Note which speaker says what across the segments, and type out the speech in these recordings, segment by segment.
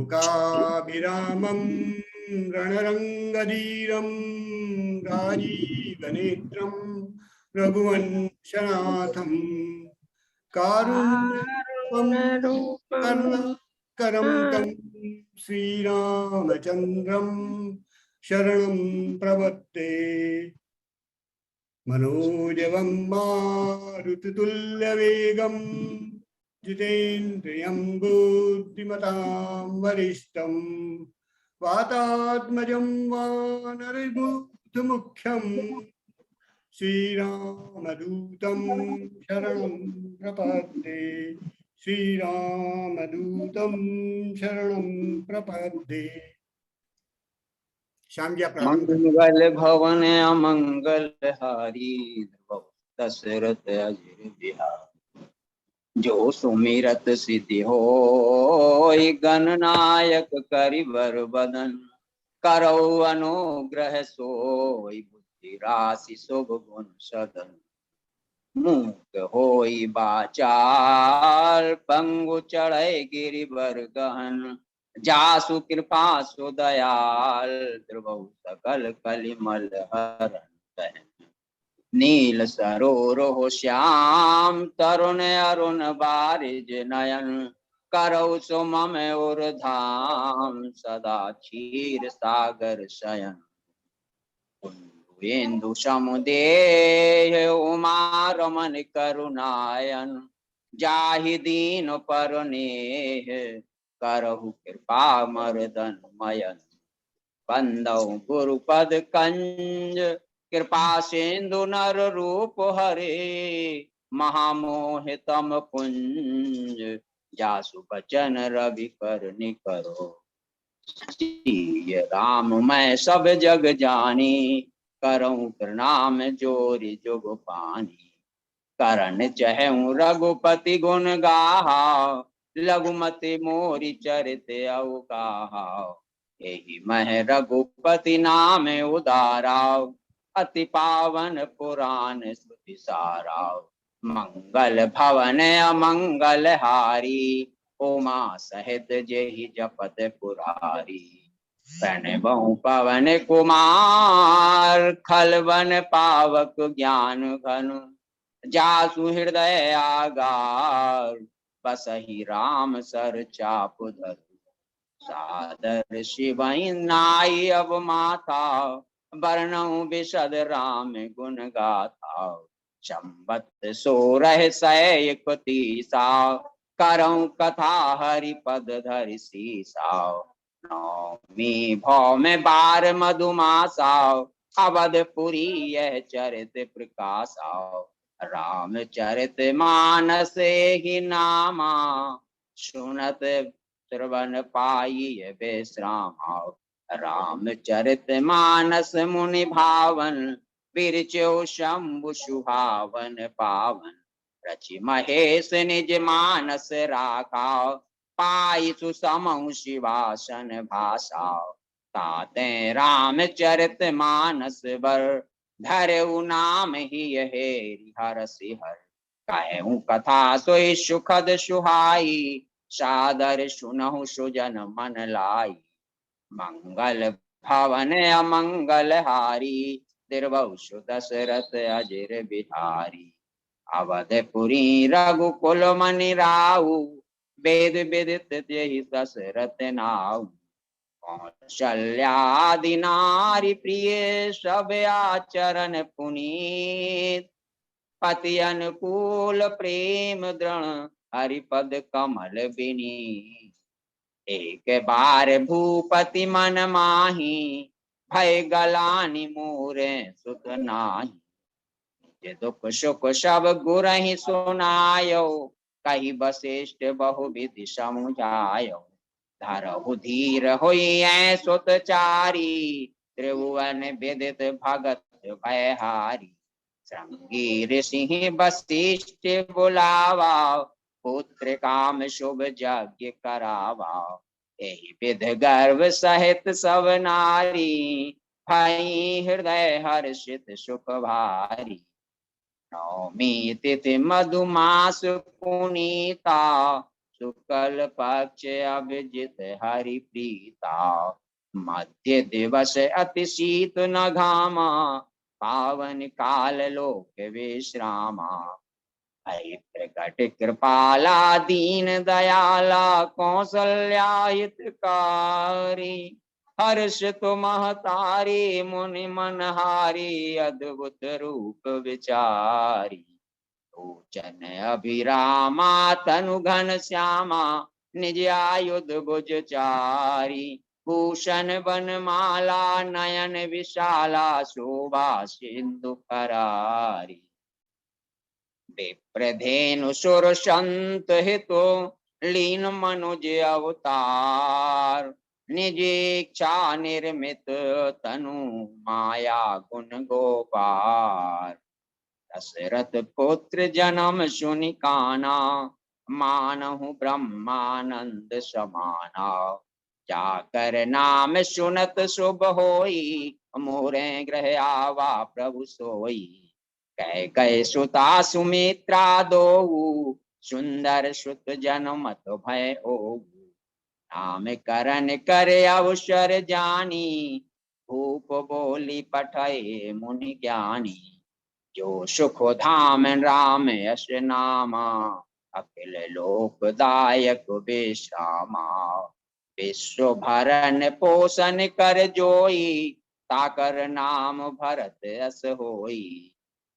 Speaker 1: मूकाभिरामं रणरङ्गधीरं राजीवनेत्रं रघुवंशनाथं कारुण्यरूपं करुणाकरं तं श्रीरामचन्द्रं शरणं प्रपद्ये। मनोजवं मारुततुल्यवेगं जितेन्द्रियं बुद्धिमतां वरिष्ठं वातात्मजं वानरयूथमुख्यं श्रीरामदूतं शरणं प्रपद्ये। श्रीरामदूतं शरणं प्रपद्ये। श्याम जी आप प्रारंभ करें।
Speaker 2: मंगल भवन अमंगल हारी दशरथ अजर बिहार। जो सुमिरत सिद्धि हो गणनायक करिवर बदन। करौ अनुग्रह सोई बुद्धि राशि शुभ गुण सदन। मूक होई बाचाल पंगु चढ़ै गिरिवर गहन। जासु कृपा सु दयाल द्रुवहु सकल कलिमल हरन सहन। नील सरोरह श्याम तरुण अरुण बारिज नयन। करौ सुमम उर्धाम सदा क्षीर सागर शयन। इंदु समुदेह उमा रमन करुणायन। जाहि दीन परनेह करहु कृपा मर्दन मयन। बंदौ गुरुपद कंज कृपा सिंधु नर रूप हरे। महामोहितम पुंज जासु बचन रवि कर निकरो। सिय राम मैं सब जग जानी। करऊं प्रणाम जोरि जुग पानी। करण चहऊं रघुपति गुण गाहा। लघुमति मोरि चरित अवगाहा। एहि मह रघुपति नाम उदाराव। अति पावन पुराण श्रुति साराव। मंगल भवन अमंगल हारी। उमा सहित जेहि जपत पुरारी। प्रणबहु पवन कुमार खलवन पावक ज्ञान घनु। जासु हृदय आगार बसहि राम सर चापु धरु। सादर शिवहि नाई अब माता। वर्णऊ विशद राम गुण गाथा। संबत 16 सै 31 करऊं कथा हरिपद धरि सीसा। नौमी भौ में बार मधुमासा। अवधपुरी यह चरित प्रकाशा। रामचरित मानस ही नामा। सुनत श्रवण पाई विश्रामा। रामचरित मानस मुनि भावन। बिरचो शंभु सुहावन पावन। रचि महेश निज मानस राखा। पाई सुसमौ शिवासन भाषा। ताते रामचरित मानस बर। धरऊ नाम ही हेरि हरषि हर। कहूँ कथा सोई सुखद सुहाई। सादर सुनहु सुजन मन लाई। मंगल भवन अमंगल हारी। तिरवसु दशरथ अजर बिहारी। अवधपुरी रघुकुल मनि राहु। वेद विदित जेहि दशरथ नाउ। कौशल्यादि नारी प्रिय सब आचरण पुनीत। पति अनुकूल प्रेम दृढ़ हरिपद कमल बिनीत। एक बार भूपति मन माही। भय गलानि मोरे सुत नाही। जे दुख सुख सब गुरहि सुनायो। कहि वशिष्ठ बहु विधि समुझायो। धरहु धीर होई सुत चारी। त्रिभुवन विदित भगत भयहारी। श्रृंगी ऋषि वशिष्ठ बुलावा। पुत्र काम शुभ यज्ञ करावा। एहि विध गर्भ सहित सब नारी। भई हृदय हर्षित सुख भारी। नौमी तिथि मधुमास पुनीता। शुक्ल पक्ष अभिजित हरि प्रीता, मध्य दिवस अति शीत न घामा, पावन काल लोक विश्रामा। हरि प्रकट कृपाला दीन दयाला, कौशल्या हितकारी, हर्ष महतारी मुनि मनहारी, अद्भुत रूप विचारी। लोचन अभिरामा तनु घन श्यामा, निज आयुध भुज चारी, भूषण बनमाला नयन विशाला, शोभा सिंधु करारी। विप्रधेनु सुर संत हितो, लीन मनुज अवतार, निज इच्छा निर्मित तनु माया गुण गोपार। दशरथ पुत्र जन्म सुनि काना, मानहु ब्रह्मानंद समाना। जाकर नाम सुनत शुभ होई, मोरे गृह आवा प्रभु सोई। कह कह सुता सुमित्रा दोऊ, सुंदर सुत जनमत भय ओऊ। नाम करण करे अवसर जानी, भूप बोली पठय मुनि ज्ञानी। जो सुख धाम राम यश नामा, अखिल लोकदायक विश्रामा। विश्व भरन पोषण कर जोई, ताकर नाम भरत अस होई।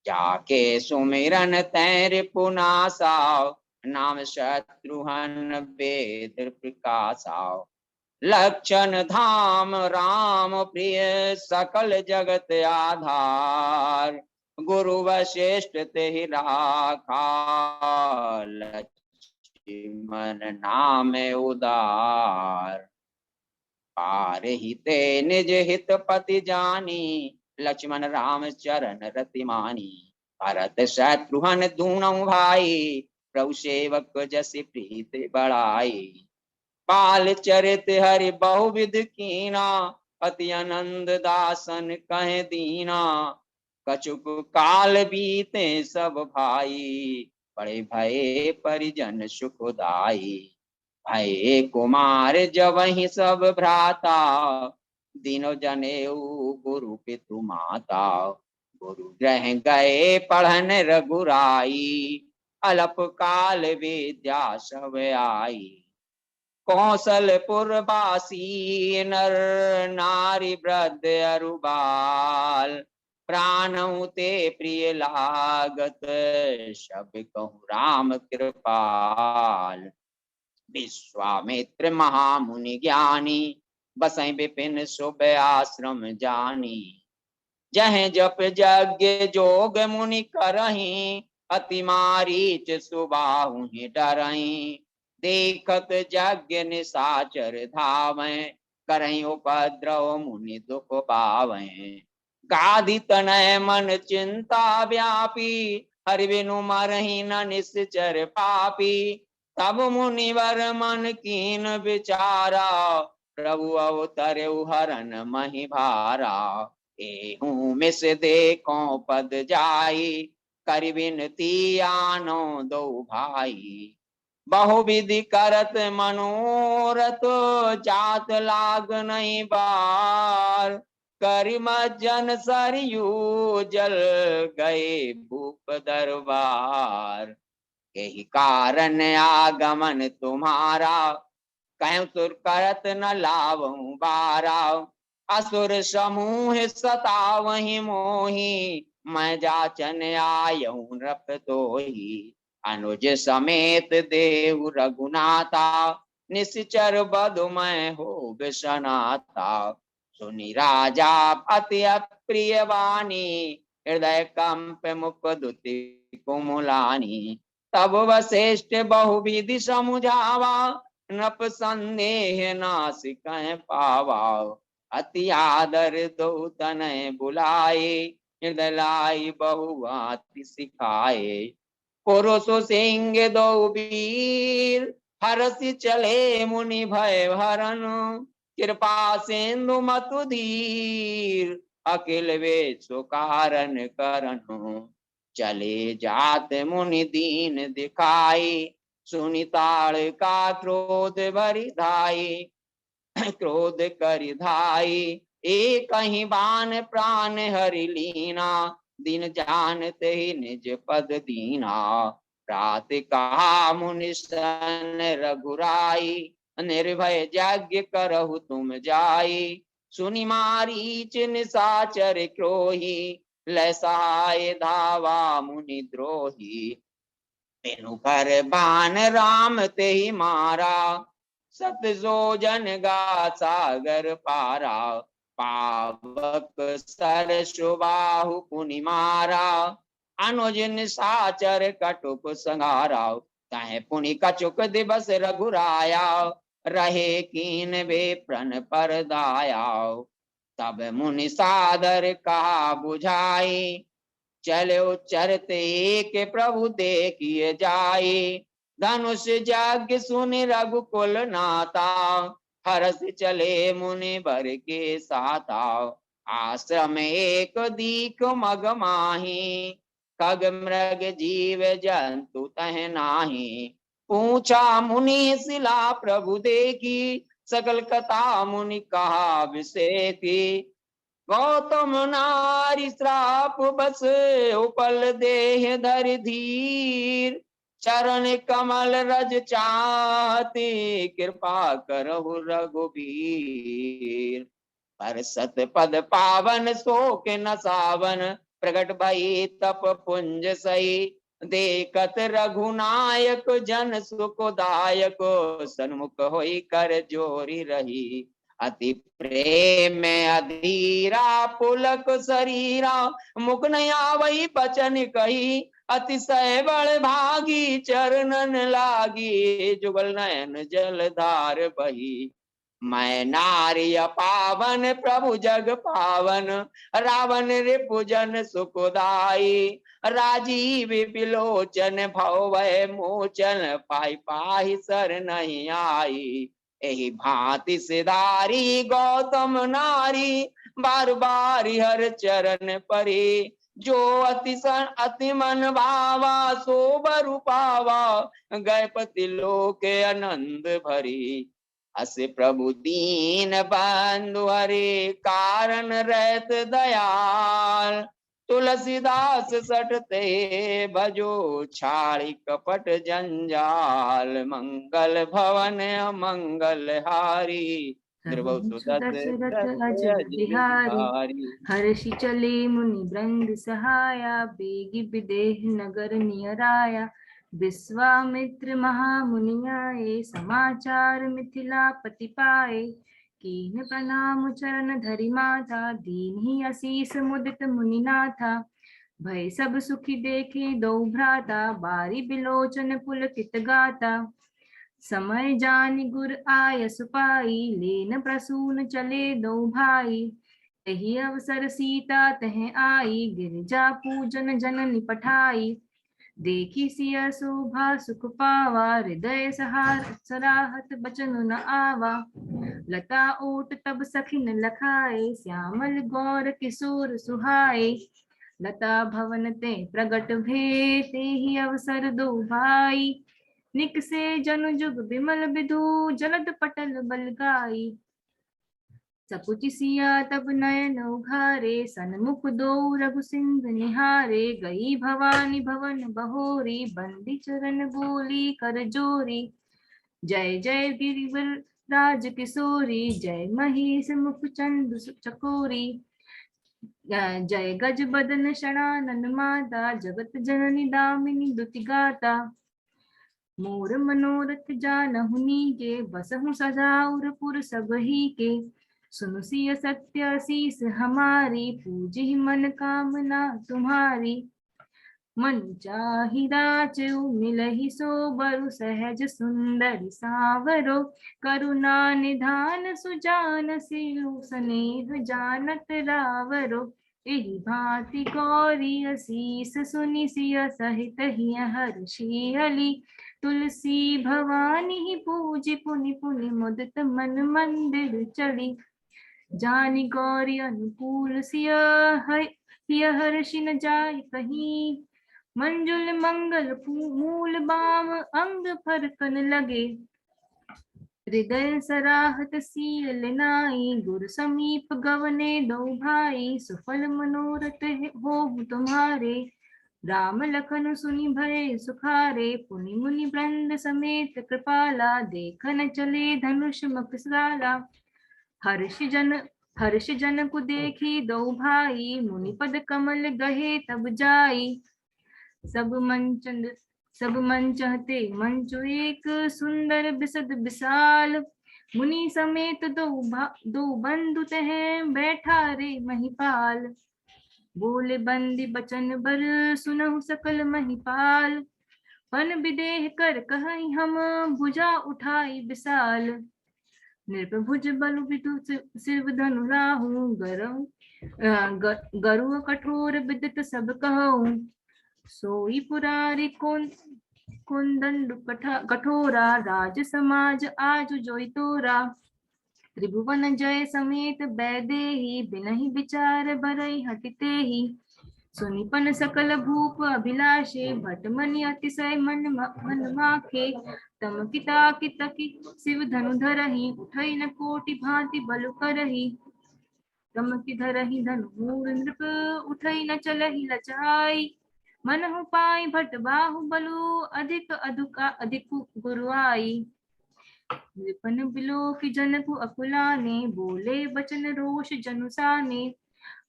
Speaker 2: जाके सुमिरन तैर पुनासा, नाम शत्रुघ्न वेद प्रकाशा। लक्षण धाम राम प्रिय, सकल जगत आधार। गुरु वशिष्ठ तेहि राखा, लक्ष्मण नाम उदार। पार हिते निज हित पति जानी, लक्ष्मण राम चरण रति मानी। भरत शत्रुघ्न दूनों भाई, प्रभु सेवक जसि प्रीति बढ़ाई। बाल चरित हरि बहुविध कीना, अति आनंद दासन कहे दीना। कछुक काल बीते सब भाई, बड़े भये परिजन सुखदाई। भये कुमार जबहि सब भ्राता, दीनो जनेऊ गुरु पितु माता। गुरु ग्रह गए पढ़न रघुराई, अल्प काल विद्या सब आई। कौशलपुर वासी नर नारी वृद्ध अरु बाल, प्राणउ ते प्रिय लागत, सब कहु राम कृपाल। विश्वामित्र महामुनि ज्ञानी, बसै विपिन शुभ आश्रम जानी। जह जप यज्ञ जोग मुनि करहीं, अति मारीच सुबाहु डरहीं। देखत यज्ञ निशाचर धावें, करहीं उपद्रव मुनि दुख पावें। गाधि तनय मन चिंता व्यापी, हरि बिनु मरहि न निश्चर पापी। तब मुनिवर मन कीन विचारा, प्रभु अवतरउ हरन महि भारा। एहू मिस देखो पद जाई, कर बिनती आनो दो भाई। बहुविधि करत मनोरथ, जात लाग नहीं बार। करिम जन सरयू जल, गए भूप दरबार। यही कारण आगमन तुम्हारा, कहूँ सुर करत न लावऊं बारा। असुर समूह सतावहि मोहि, मैं जाचन आयऊं नृप तोहि। अनुज समेत देव रघुनाथा, निश्चर बधु मैं हो विसनाथा। सुनि राजा अति अप्रिय वाणी, हृदय कंप मुख दुति कुमुलानी। तब वशिष्ठ बहुविधि समुझावा, नृप संदेह नाश कह पावा। अति आदर दो तनय बुलाए, हृदय लाई बहुभांति सिखाए। पुरुष सिंह दो वीर, हरसि चले मुनि भय हरन। कृपा सिंधु मत धीर, अखिल वे सो कारण करन। चले जात मुनि दीन दिखाई, सुनिताल का क्रोध भरी धाई, क्रोध करि धाई, एक ही बान प्राण हरि लीना, दिन जानते ही निज पद दीना। रात कहा मुनि सन रघुराई, निर्भय यज्ञ करहु तुम जाई। सुनि मारीच निशाचर क्रोही, लै सहाय धावा मुनि द्रोही। तेनु पर बान राम ते ही मारा, सत जो जन गा सागर पारा। पावक सर सुबाहु पुनि मारा, अनुज निशाचर कटुक संहारा। तहे पुनि कछुक दिवस रघुराया, रहे कीन वे प्रण पर दाया। तब मुनि सादर कहा बुझाई, चलो चरते के प्रभु देखिए जाए। धनुष यज्ञ सुनि रघुकुल नाता, हरस चले मुनि बर के साता। आश्रम एक दीक मग माही, खग मृग जीव जंतु तह नाही। पूछा मुनि शिला प्रभु देखी, सकल कथा मुनि कहा विषेकी। गौतम नारी श्राप बस उपल देह धरि धीर, चरण कमल रज चाहती कृपा करहु रघुबीर। पर सत पद पावन शोक न सावन, प्रगट भई तप पुंज सही। देखत रघुनायक जन सुखदायक, सन्मुख होई कर जोरी रही। अति प्रेम में अधीरा पुलक शरीरा, मुख न आवई बचन कही। अतिशय बड़ भागी चरणन लागी, जुगल नयन जलधार बही। मैं नारी पावन प्रभु जग पावन, रावण रिपुजन सुखदाई। राजीव बिलोचन भव भय मोचन, पाई पाहि सर नहीं आई। एहि भांति सिधारी गौतम नारी, बार बार हर चरण परी। जो अति मन भावा सो बर पावा, गयपति लोक आनंद भरी। अस प्रभु दीन बंधु हरे, कारण रहत दयाल। तुलसीदास सटते भजो, छाड़ी कपट जंजाल। मंगल भवन मंगल हारी,
Speaker 3: दशरथ अजर बिहारी। हर्षि चले मुनि वृंद सहाया, बेगी विदेह नगर नियराया। विश्वामित्र महामुनि आए, समाचार मिथिलापति पाए। कीन प्रणाम चरण धरि माथा, दीन्हि असीस मुदित मुनिनाथा। भय सब सुखी देखे दो भ्राता, बारी बिलोचन पुलकित गाता। समय जानि गुर आय सुपाई, लेन प्रसून चले दो भाई। यही अवसर सीता तह आई, गिरजा पूजन जननि पठाई। देखी सिया शोभा सुख पावा, हृदय सराहत बचन न आवा। लता ओट तब सखिन लखाए, श्यामल गौर किशोर सुहाए। लता भवन ते प्रगट भे, ते ही अवसर दो भाई। निकसे जनु जुग बिमल विधु, जलद पटल बलगाई। सकुचि सिया तब नयन उघारे, सन्मुख दो रघु सिंह निहारे। गई भवानी भवन बहोरी, बंदी चरण बोली कर जोरी। जय जय गिरिवर राज किशोरी, जय महेश मुख चंद चकोरी। जय गज बदन षणानन माता, जगत जननी दामिनी दुति गाता। मोर मनोरथ जानहु नीके, बसहु सजाउर पुर सब ही के। सुनु सिय सत्य शीस हमारी, पूजी मन कामना तुम्हारी। मन चाहि राचउ मिलहि सो बरु, सहज सुंदर सावरो। करुणा निधान सुजान सिलु, स्नेह जानत रावरो। एहि भांति गौरी असीस सुनि, सिय सहित हिय हर्षि हली। तुलसी भवानी पूजी, पुनि पुनि मुदित मन मंदिर चली। जानि गौरी अनुकूल सिय हर्षि न जाय कहीं, मंजुल मंगल मूल बाम अंग फरकन लगे। हृदय सराहत सीयल नाई गुरु समीप गवने दो भाई। सुफल मनोरथ हो तुम्हारे राम लखन सुनि भय सुखारे। पुनि मुनि वृंद समेत कृपाला देखन चले धनुष मकसाला। हर्ष जन को देखी दो भाई मुनि पद कमल गहे तब जाई। सब मन चाहते मंचु एक सुंदर बिसद विशाल। मुनि समेत दो बंधु तह बैठा रे महिपाल। बोले बंदी बचन बर सुनहु सकल महिपाल। पन विदेह कर कहीं हम भुजा उठाई विशाल। निर्भुज बलु विदु शिव धनु राहु गरु कठोर विदित सब कहूं। सोई पुरारी कुंदन कठोरा राज समाज आज जोई तोरा। त्रिभुवन जय समेत बैदेही बिनहि विचार भरई हटिते ही। सुनिपन सकल भूप अभिलाषे भट मनि अतिशय मन माखे। तम किता कितकी शिव धनु धरहि उठई न कोटि भांति बलु करही। तम कि धरहि धनु मूर नृप उठई न चलहि लचाई। मनहु पाई भट बाहु बलु अधिक गुरुआई। विपन बिलोक जनकु अकुलाने बोले बचन रोष जनुसाने।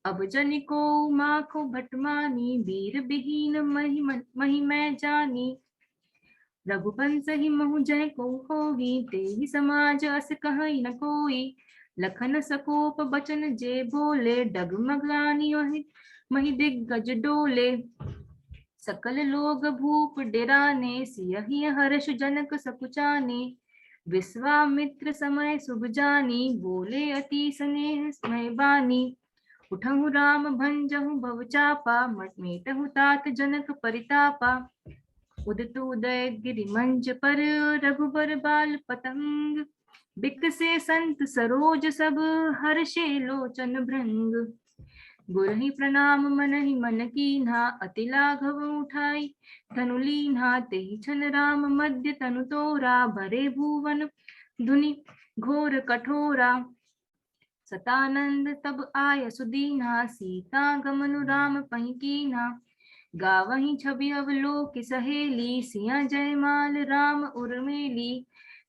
Speaker 3: अब जनिको माखो भटमानी वीर विहीन मही मैं जानी। रघुवंश ही महु जय को होही तेहि समाज अस कहि न कोई। लखन सकोप बचन जे बोले डगमगानी मही दिग्गज डोले। सकल लोग भूप डेराने सियहि हर्ष जनक सकुचाने। विश्वामित्र समय शुभ जानी बोले अति स्नेह स्मय बानी। उठहु राम भंजहु भव चापा मेटहु तात जनक परितापा। उदित उदय गिरि मंच पर रघुबर बाल पतंग। बिकसे संत सरोज सब हर्षे लोचन भृंग। गुरहि प्रणाम मनहि मन कीन्हा अति लाघव उठाई धनु लीन्हा। तेहि छन राम मध्य तनु तोरा भरे भुवन धुनि घोर कठोरा। सतानंद तब आय सुदीन्हा सीता गमनु राम पहि कीन्हा। गावहि छवि अवलोक सहेली सिया जयमाल राम उर्मिली।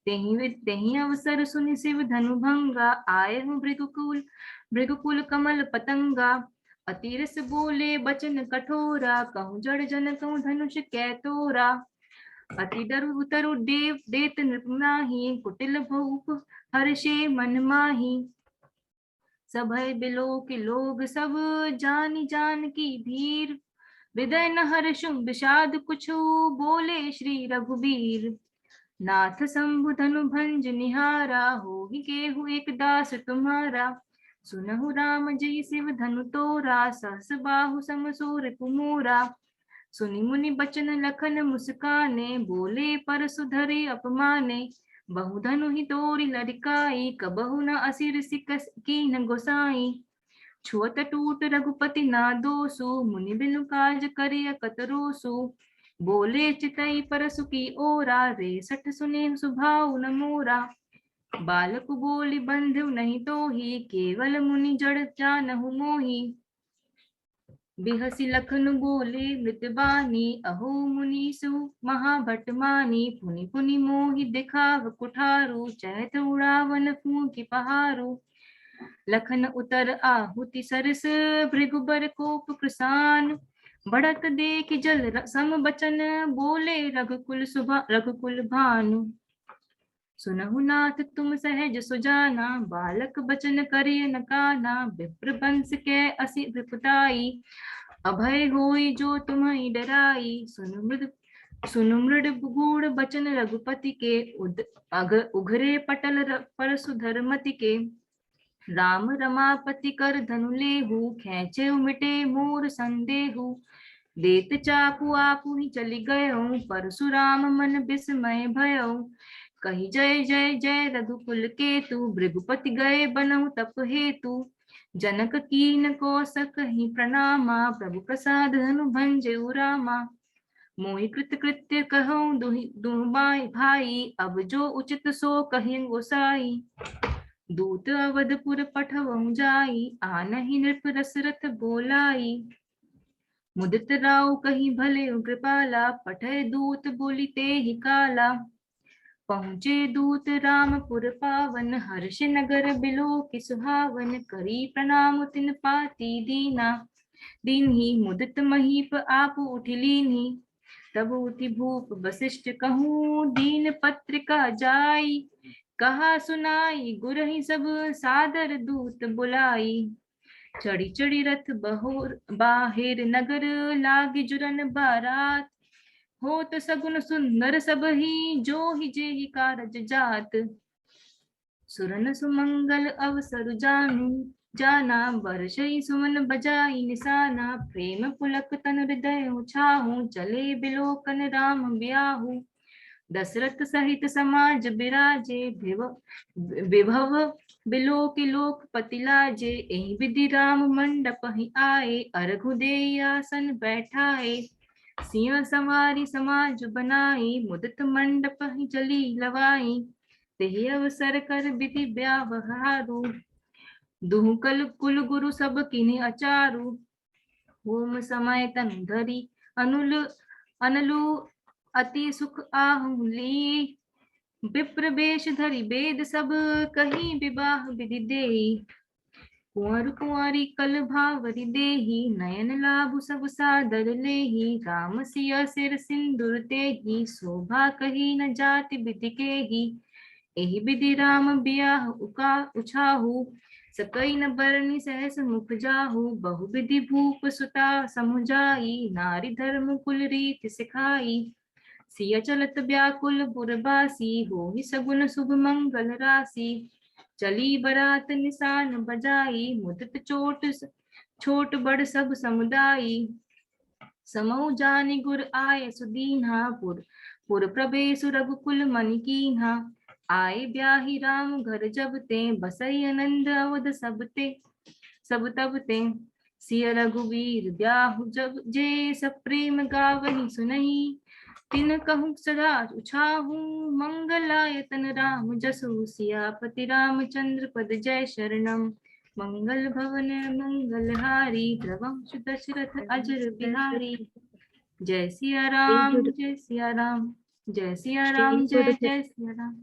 Speaker 3: तेहि अवसर सुनि शिव धनु भंगा आए हूँ भृगुकुल कमल पतंगा। अतिरस बोले बचन कठोरा कहूँ जड़ जन कहूँ धनुष कै तोरा। अति डरु तरु देत नृपनाही कुटिल भूप हर्षे मन माही। सभय बिलोक लोग सब जान की भीर। हृदय न हर्षु विषाद कुछु बोले श्री रघुबीर। नाथ शंभु धनु भंज निहारा होहि केहु एक दास तुम्हारा। सुनहु राम जय शिव धनु तोरा सहस बाहु सम सूर कुमोरा। सुनि मुनि बचन लखन मुस्काने बोले परसु धरे अपमाने। बहु धनु ही तोरि लड़काई कबहु न असिर सिकस कीन गोसाई। छुअत टूट रघुपति ना दोसु मुनि बिनु काज करिय कतरोसु। बोले चितई परसु की ओरा रे सठ सुने सुभाउ न मोरा। बालक बोली बंधु नहीं तोही केवल मुनि जड़ जानहु मोही। बिहसी लखन बोले मृतबानी अहो मुनीसु महाभटमानी। पुनि पुनि मोहि दिखाव कुठारु चहत उड़ावन फूंकि पहारु। लखन उतर आहुति सरस भृगुबर कोप कृसान। बढ़त देख जल सम बचन बोले रघुकुल भानु। सुनहु नाथ तुम सहज सुजाना बालक बचन करिय न काना। विप्र बंस के असी विपुताई अभय होई जो तुम्हें डराई। सुनु मृड गूढ़ बचन रघुपति के उघरे पटल परसु धर्मति के। राम रमापति कर धनु लेहु खेचे मिटे मोर संदेहु। देत चाकू आपु ही चली गयो परशुराम मन विस्मय भयो। कही जय जय जय रघुकुल केतु भृगुपति गए बनहु तप हेतु। जनक कीन कौसक ही प्रणामा प्रभु प्रसाद धनु भंजे रामा। मोहि कृत कृत्य कहूँ दुहि भाई, अब जो उचित सो कहीं गोसाई। दूत अवधपुर पठवहु जाई, आनहि नृप रसरथ बोलाई। मुदित राउ कहीं भले कृपाला, पठय दूत बोली तेहि काला। पहुँचे दूत रामपुर पावन, हर्ष नगर बिलो की सुहावन। करी प्रणाम तिन पाती दीना, दीन्ही मुदित महीप आप उठ लीन्ही। तब उठि भूप वशिष्ठ कहूँ, दीन पत्रिका जाई। कहा सुनाई गुरहि सब, सादर दूत बुलाई। चढ़ी चढ़ी रथ बहोर बाहिर नगर, लागी जुरन बारात। हो तो सगुन सुंदर सब ही, जो ही जेहि कारज जात। सुरन सुमंगल अवसर जानु, जाना बरसई सुमन बजाई निशाना। प्रेम पुलक तन हृदय छाहू, चले बिलोकन राम ब्याहू। दशरथ सहित समाज बिराजे, विभव बिलो की लोक पति लाजे। एहि विधि राम मंडप ही आए, अर्घु देई आसन बैठाए। सिंह सवारी समाज बनाई, मुदित मंडप ही जली लवाई। तेहि अवसर कर विधि ब्यावहारु, दुहु कल कुल गुरु सब किन्हीं अचारु। होम समय तन धरी अनुल अनलु, अति सुख आहु ली। विप्र वेश धरि वेद सब, कहीं विवाह विधि देई। कुंवर कुंवारी कल भावरी देही, नयन लाभ सब सादर लेही। राम सिया सिर सिंदूर तेही, शोभा कही न जाति विधि केही। एहि विधि राम बियाह उछाहू, सकई न बरनि सहस मुख जाहू। बहु विधि भूप सुता समुझाई, नारी धर्म कुल रीति सिखाई। सिया चलत व्याकुल पुरबासी, होहि सगुन शुभ मंगल राशि। चली बरात निशान बजाई, मुदित छोट बड़ सब समुदायी। समऊ जानि गुर आय सुदीन्हा, पुर प्रवेश रघुकुल मन कीन्हा। आए ब्याहि राम घर जब ते, बसई आनंद अवध सब तब ते। सिय रघुवीर ब्याहु जब जे, सब प्रेम गावहि सुनहि। तिन कहूँ सदा उछाहू, मंगलायतन राम जसु। सियापति रामचंद्र पद जय शरणम। मंगल भवन मंगलहारी, प्रवंश दशरथ अजर बिहारी। जय सिया राम जय सिया राम, जय सिया राम जय जय सिया राम।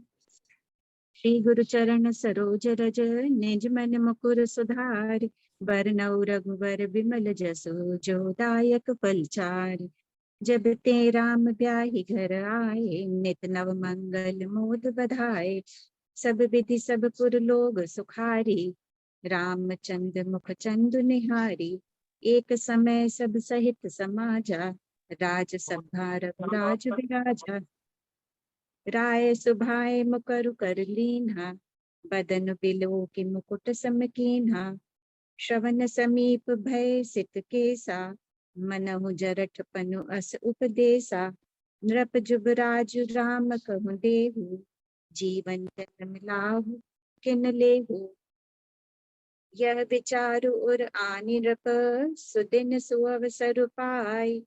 Speaker 4: श्री गुरु चरण सरोज रज, निज मन मुकुर सुधार। बरनउँ रघुवर बिमल जसु, जो दायक फलचारि। जब ते राम ब्याहि घर आए, नित नव मंगल मोद बधाए। सब विधि सब पुर लोग सुखारी, रामचंद्र मुख चंदु निहारी। एक समय सब सहित समाजा, राजसभा रघुराज बिराजा। राय सुभाए मुकरु कर लीन्हा, बदन बिलो की मुकुट सम कीन्हा। श्रवण समीप भय सित केसा, मनहु जरठ पनु अस उपदेसा। नृप जुबराजु राम कहु देहु, जीवन जन्म लाहु किन लेहु। यह विचारु उर आनि नृप, सुदिन सुअवसरु पाई।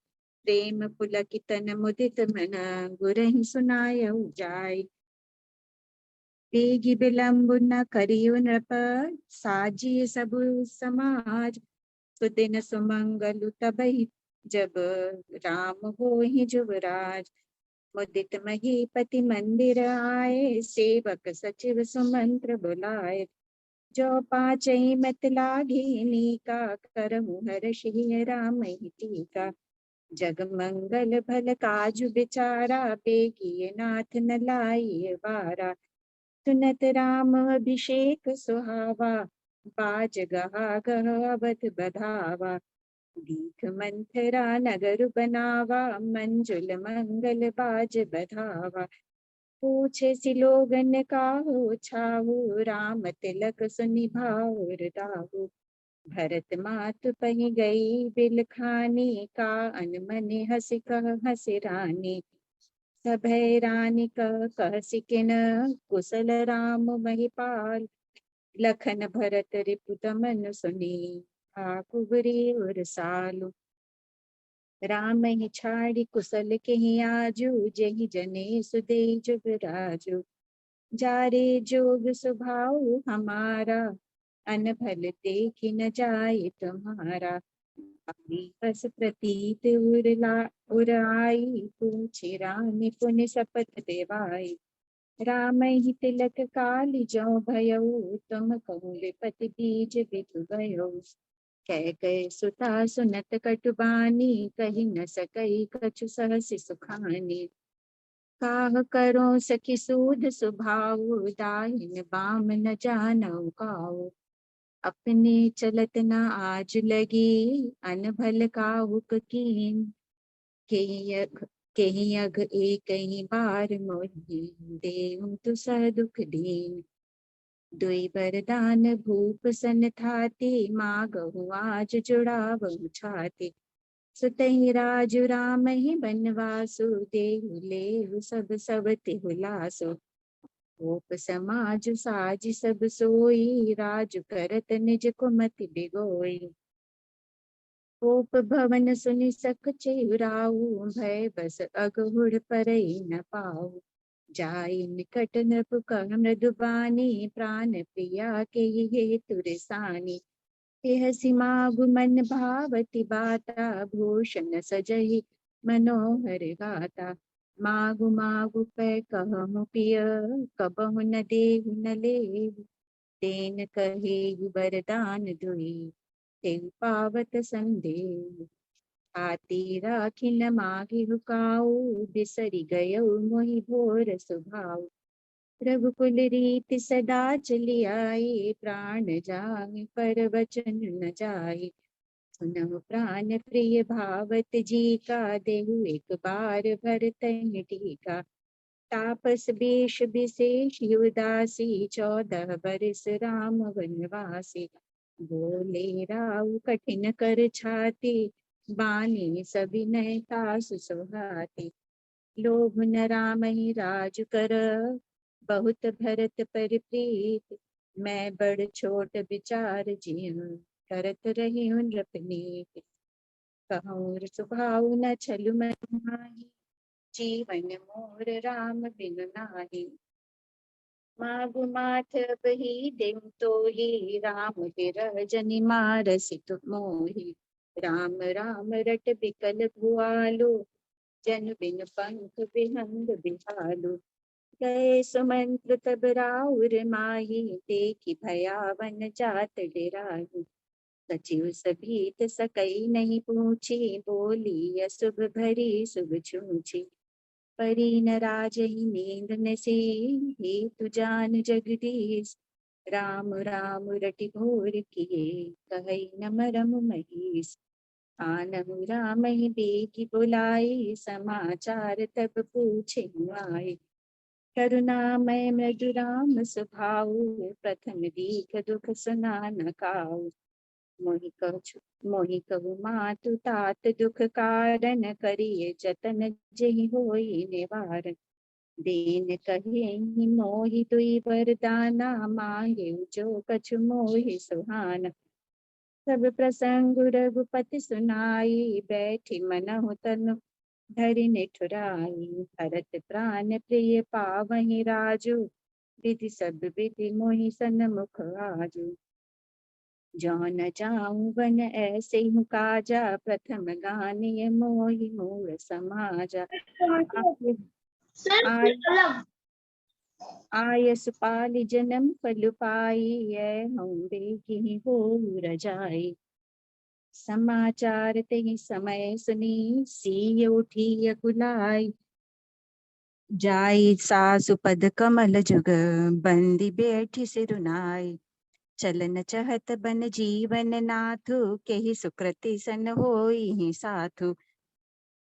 Speaker 4: प्रेम पुलकित तन मुदित मन, गुरहि सुनायउ जाय। बेगी विलंब न करियु नृप, साजिए सबु समाज। सुदिन सुमंगलु तबहि, जब राम होहि जुबराज। मुदित महीपति मंदिर आए, सेवक सचिव सुमंत्र बुलाए। जो पाचई मत लाघिनी का, करहु हर्षि राम ही टीका। जग मंगल भल काजु बिचारा, बेगिय नाथ न लाइ बारा। सुनत राम अभिषेक सुहावा, बाज गहा गह अवध बधावा। दीख मंथरा नगर बनावा, मंजुल मंगल बाज बधावा। पूछे सिलोगन काहू छाहू, राम तिलक सुनि भाउर दाहू। भरत मातु पहि गई बिलखानी, का अनमन हसि कह हसि रानी। सभय रानी कह सिकिन, कुशल राम महिपाल। लखन भरत रिपु दमन सुनी, आकुबरी उर सालु। राम ही छाड़ी कुशल के ही आजू, जही जने सुदे जुगराजू। जारे जोग स्वभाव हमारा, अनभल देखी न जाए तुम्हारा। आदि बस प्रतीत उराई, पूछे रानी पुण्य शपथ देवाई। राम ही तिलक काल जो भयो, तुम कहूँ विपति बीज बितु गयो। कह सुता सुनत कटुबानी, कही न सकई कछु सहसि सुखानी। काह करो सखी सूद सुभाव, दाहिन बाम न जानऊ काऊ। अपने चलत न आज लगी, अनभल काहुक कीन। केहि अघ एक ही बार मोहि, देहु तु सह दुख दीन। दुई बरदान भूप सन थाती, मागहु आज जुड़ावहु छाती। सुतहि राजु राम ही बनवासु, देहु लेहु सब सब तिहु लासु। गोप समाज साज सब सोई, राजु करत निज कुमति बिगोई। गोप भवन सुनि सक चेउराऊ, भय बस अगहुड़ परई न पाऊ। जाई निकट नृप कह मृदुबानी, प्राण प्रिया के हेतु रिसानी। हसी मागु मन भावती बाता, भूषण सजहि मनोहर गाता। मागु मागु पै कहु पिय, कबहु न देहु न लेहु। तेन कहेहु बरदान दुई, तेउ पावत संदेहु। आती राखी न मागी हुकाऊ, बिसरि गयउ मोहि भोर सुभाऊ। रघुकुल रीति सदा चली आई, प्राण जाए पर वचन न जाए। सुनहु प्राण प्रिय भावत जी का, देहु एक बार भरतहि टीका। तापस बेश विशेष उदासी, 14 बरस राम वनवासी। बोले राउ कठिन कर छाती, बानी सविनय तासु सुहाती। लोभ न राम ही राज कर, बहुत भरत पर प्रीत। मैं बड़ छोट विचार जियु, करत रही नृपनीत। कहूँ स्वभाव न छलु मन माही, जीवन मोर राम बिनु नाही। मागु माथ बही देव तो ही, राम बिरह जनि मारसि तुम मोहि। राम राम रट बिकल भुआलो, जन बिन पंख बिहंग बिहालो। गए सुमंत्र तब राउर माही, देखी भयावन जात डेराही। सचिव सभीत सकई नहीं पूछी, बोली अशुभ भरी शुभ छूछी। परी न राजहि नींद न से, हेतु जान जगदीश। राम राम रटि घोर किए, कहई न मरम महीस। आनहु राम ही बेगी बुलाई, समाचार तब पूछे आए। करुणामय मृदु राम स्वभाव, प्रथम दीख दुख सुना न काऊ। मोहि कहु मातु तात दुख कारण, करिए जतन जेहि होई निवारण। दीन कहे मोहि दुई वरदाना, मांगे जो कछु मोहि सुहाना। सब प्रसंग रघुपति सुनाई, बैठी मनहु तनु धरि निठुराई। भरत प्राण प्रिय पावहि राजू, विधि सब विधि मोहि सन्मुख आजू। जो न जाऊं वन ऐसे हूँ काजा, प्रथम गानिय मोहि मूल समाजा। आय सुपालि जन्म फल पाई, हूँ देखी हो रजाई। समाचार ते समय सुनी, सिय उठी अकुलाई। जाई सासु पद कमल जुग, बंदी बैठी सिरुनाई। चलन चहत बन जीवन नाथु, केहि सुकृति सन होई ही साथु।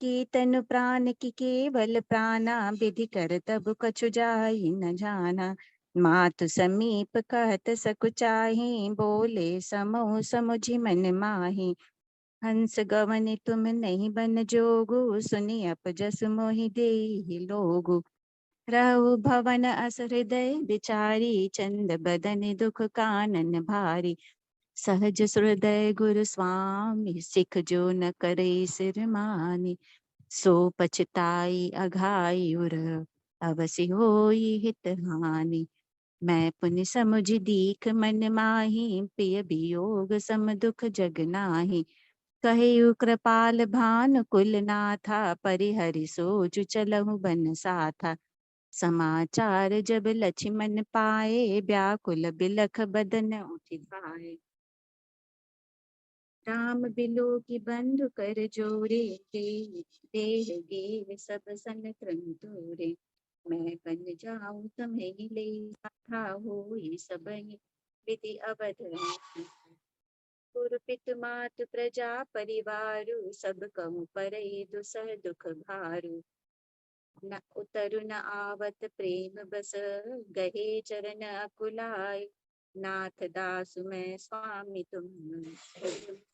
Speaker 4: की तनु प्राण की केवल प्राणा, विधि कर तब कछु जाई न जाना। मातु समीप कहत सकुचाही, बोले समो समुझि मन माही। हंस गवन तुम नहीं बन जोगु, सुनि अपजस मोहि देहि लोगु। रहु भवन अस हृदय बिचारी, चंद बदन दुख कानन भारी। सहज हृदय गुरु स्वामी, सिख जो न करे सिर मानी। सो पछताई अघाई उर, अवसि होई हित हानि। मैं पुनि समुझ दीख मन माही, पिय वियोग सम दुख जग नाही। कहियु कृपाल भानु कुल नाथा, परिहरि सोचु चलहु बन साथा। समाचार जब लक्ष्मण पाए, व्याकुल बिलख बदन उठि भाए। राम बिलो की बंधु कर जोरे, देह गे सब सन क्रम तोरे। मैं बन जाऊं तुम्हें ले था, होई सबहि विधि अवध। गुरु मातु प्रजा परिवारु, सब कहूँ परई दुसह दुख भारू। न उतरु न आवत प्रेम बस, गहे चरण अकुलाय। नाथ दासु मैं स्वामी तुम,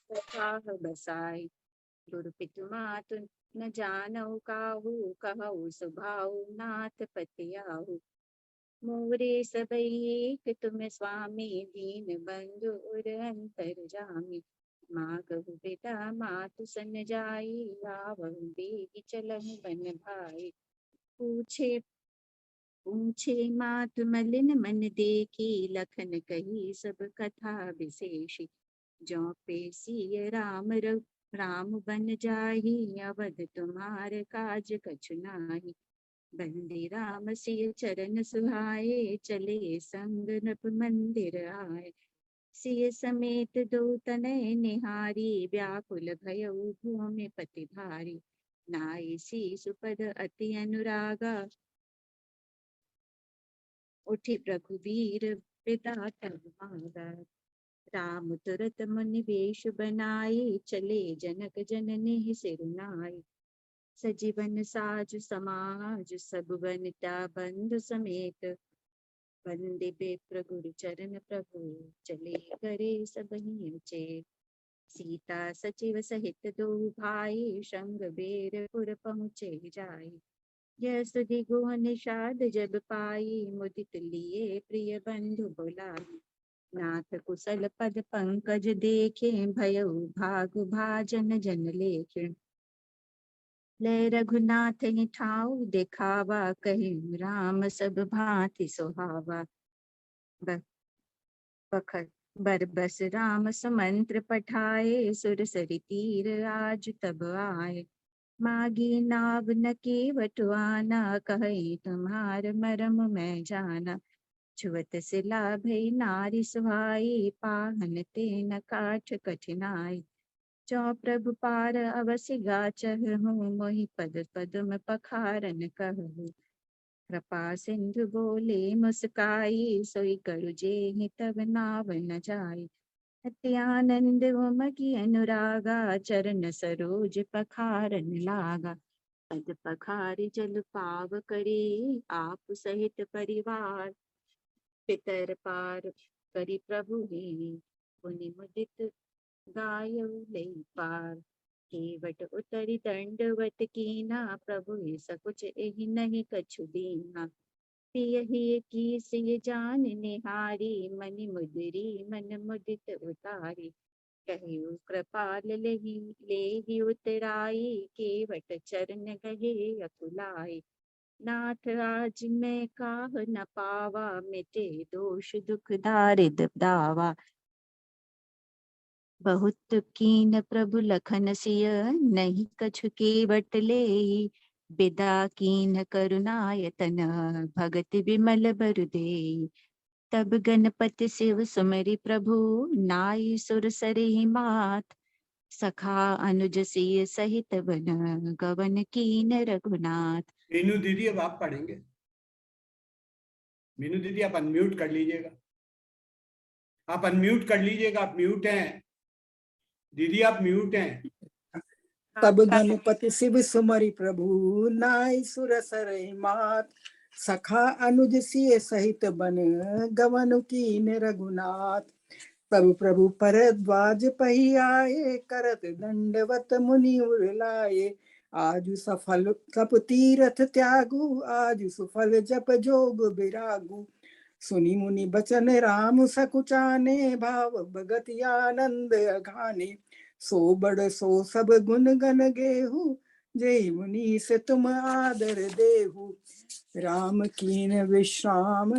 Speaker 4: कछाह बसाई। गुरु पितु मातु न जानऊ काहू, कहऊ सुभाऊ नाथ पतियाहू। मोरे सबई एक तुम स्वामी, दीन बंधु उर अंतर जामी। मागहु पिता मातु सन जाई, आवहु बेगी चलहु बन भाई। पूछे पूछे मातु मलिन मन देखी, लखन कही सब कथा विशेषी। जो पे सिय राम बन जाही, अवध तुम्हार काज कछु नाही। बंदी राम सिय चरण सुहाए, चले संग नप मंदिर आए। सिय समेत दो तनय निहारी, व्याकुल भयउ भूमि पति भारी। नाई सी सुपद अति अनुरागा, उठि रघुवीर पिता तब मांगा। राम तुरत मुनि वेश बनाई, चले जनक जननी सिरुनाई। सजीवन साज समाज सब वनिता बंधु समेत, वंदे विप्र गुरु चरण प्रभु, चले करे सबहि चेत। सीता सचिव सहित दो भाई, संग बेरपुर पहुँचे जाई। यह सुधि गुह निषाद जब पाई, मुदित लिए प्रिय बंधु बुलाई। नाथ कुशल पद पंकज देखे, भयउ भागु भाजन जन लेखे। ले रघुनाथ ही ठाऊ दिखावा, कहीं राम सब भांति सुहावा। बखत बरबस राम सुमंत्र पठाए, सुरसरि तीर आज तब आए। मागी नाव न केवटवाना, कहे तुम्हार मरम मैं जाना। छुअत सिला भई नारी सुहाई, पाहन ते न काठ कठिनाई। जो प्रभु पार अवसि गाचहु, मोहि पद पदम पखारन कहु। कृपा सिंधु बोले मुस्काई, सोई करु जेहि तब नाव न जाई। अति आनंद उमगी अनुरागा, चरण सरोज पखारन लागा। पद पखारि जल पाव करे, आप सहित परिवार। पितर पार करि प्रभु ही, पुनि मुदित गायौ लई पार। केवट उतरि दंडवत कीना, प्रभु ही सकुच एहि नहीं कछु दीना। पियहि की सिय जान निहारी, मनि मुदरी मन मुदित उतारी। कहियो कृपाल लेहि उतराई, केवट चरण गहे अकुलाई। नाथ आज मैं काह न पावा, मिटे दोष दुख दारिद दावा। बहुत कीन प्रभु लखन सिय, नहीं कछु केवट लेई। बिदा कीन करुणायतन, भगति विमल बरु देई। तब गणपति शिव सुमरि प्रभु, नाई सुर सरिहि मात। सखा अनुज सिय सहित बन, गवन कीन रघुनाथ।
Speaker 1: मीनू दीदी अब आप पढ़ेंगे। मीनू दीदी आप अनम्यूट कर लीजिएगा, आप अनम्यूट कर लीजिएगा, आप म्यूट हैं दीदी, आप म्यूट हैं।
Speaker 5: तब गणपति शिव सुमरि प्रभु, नाई सुर सरहि मात। सखा अनुज सिय सहित बन, गवन कीन रघुनाथ। तब प्रभु परद्वाज पही आए, करत दंडवत मुनि उर लाए। आजु सफल तप तीरथ त्यागु, आजु सुफल जप जोग बिरागु। सुनी मुनि बचन राम सकुचाने, भाव भगत आनंद अघाने। सो बड़ सो सब गुण गन गेहू, जय मुनि से तुम आदर देहु। राम कीन विश्राम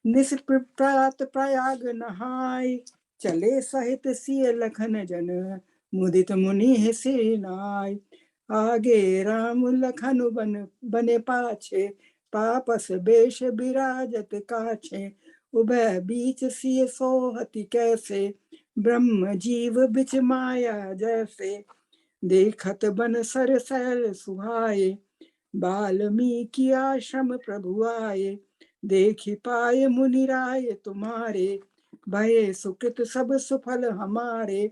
Speaker 5: निष्प्रपात प्रयाग नहाय, चले सहित सिय लखन जन, मुदित मुनि सिर नाय। आगे राम लखन बने पाछे, पापस बेश विराजत काछे। उभय बीच सिय सोहति कैसे, ब्रह्म जीव बिच माया जैसे। देखत बन सर सैल सुहाए, वाल्मीकि आश्रम प्रभु आए। देखि पाए मुनि राय तुम्हारे, भये सुकृत सब सुफल हमारे।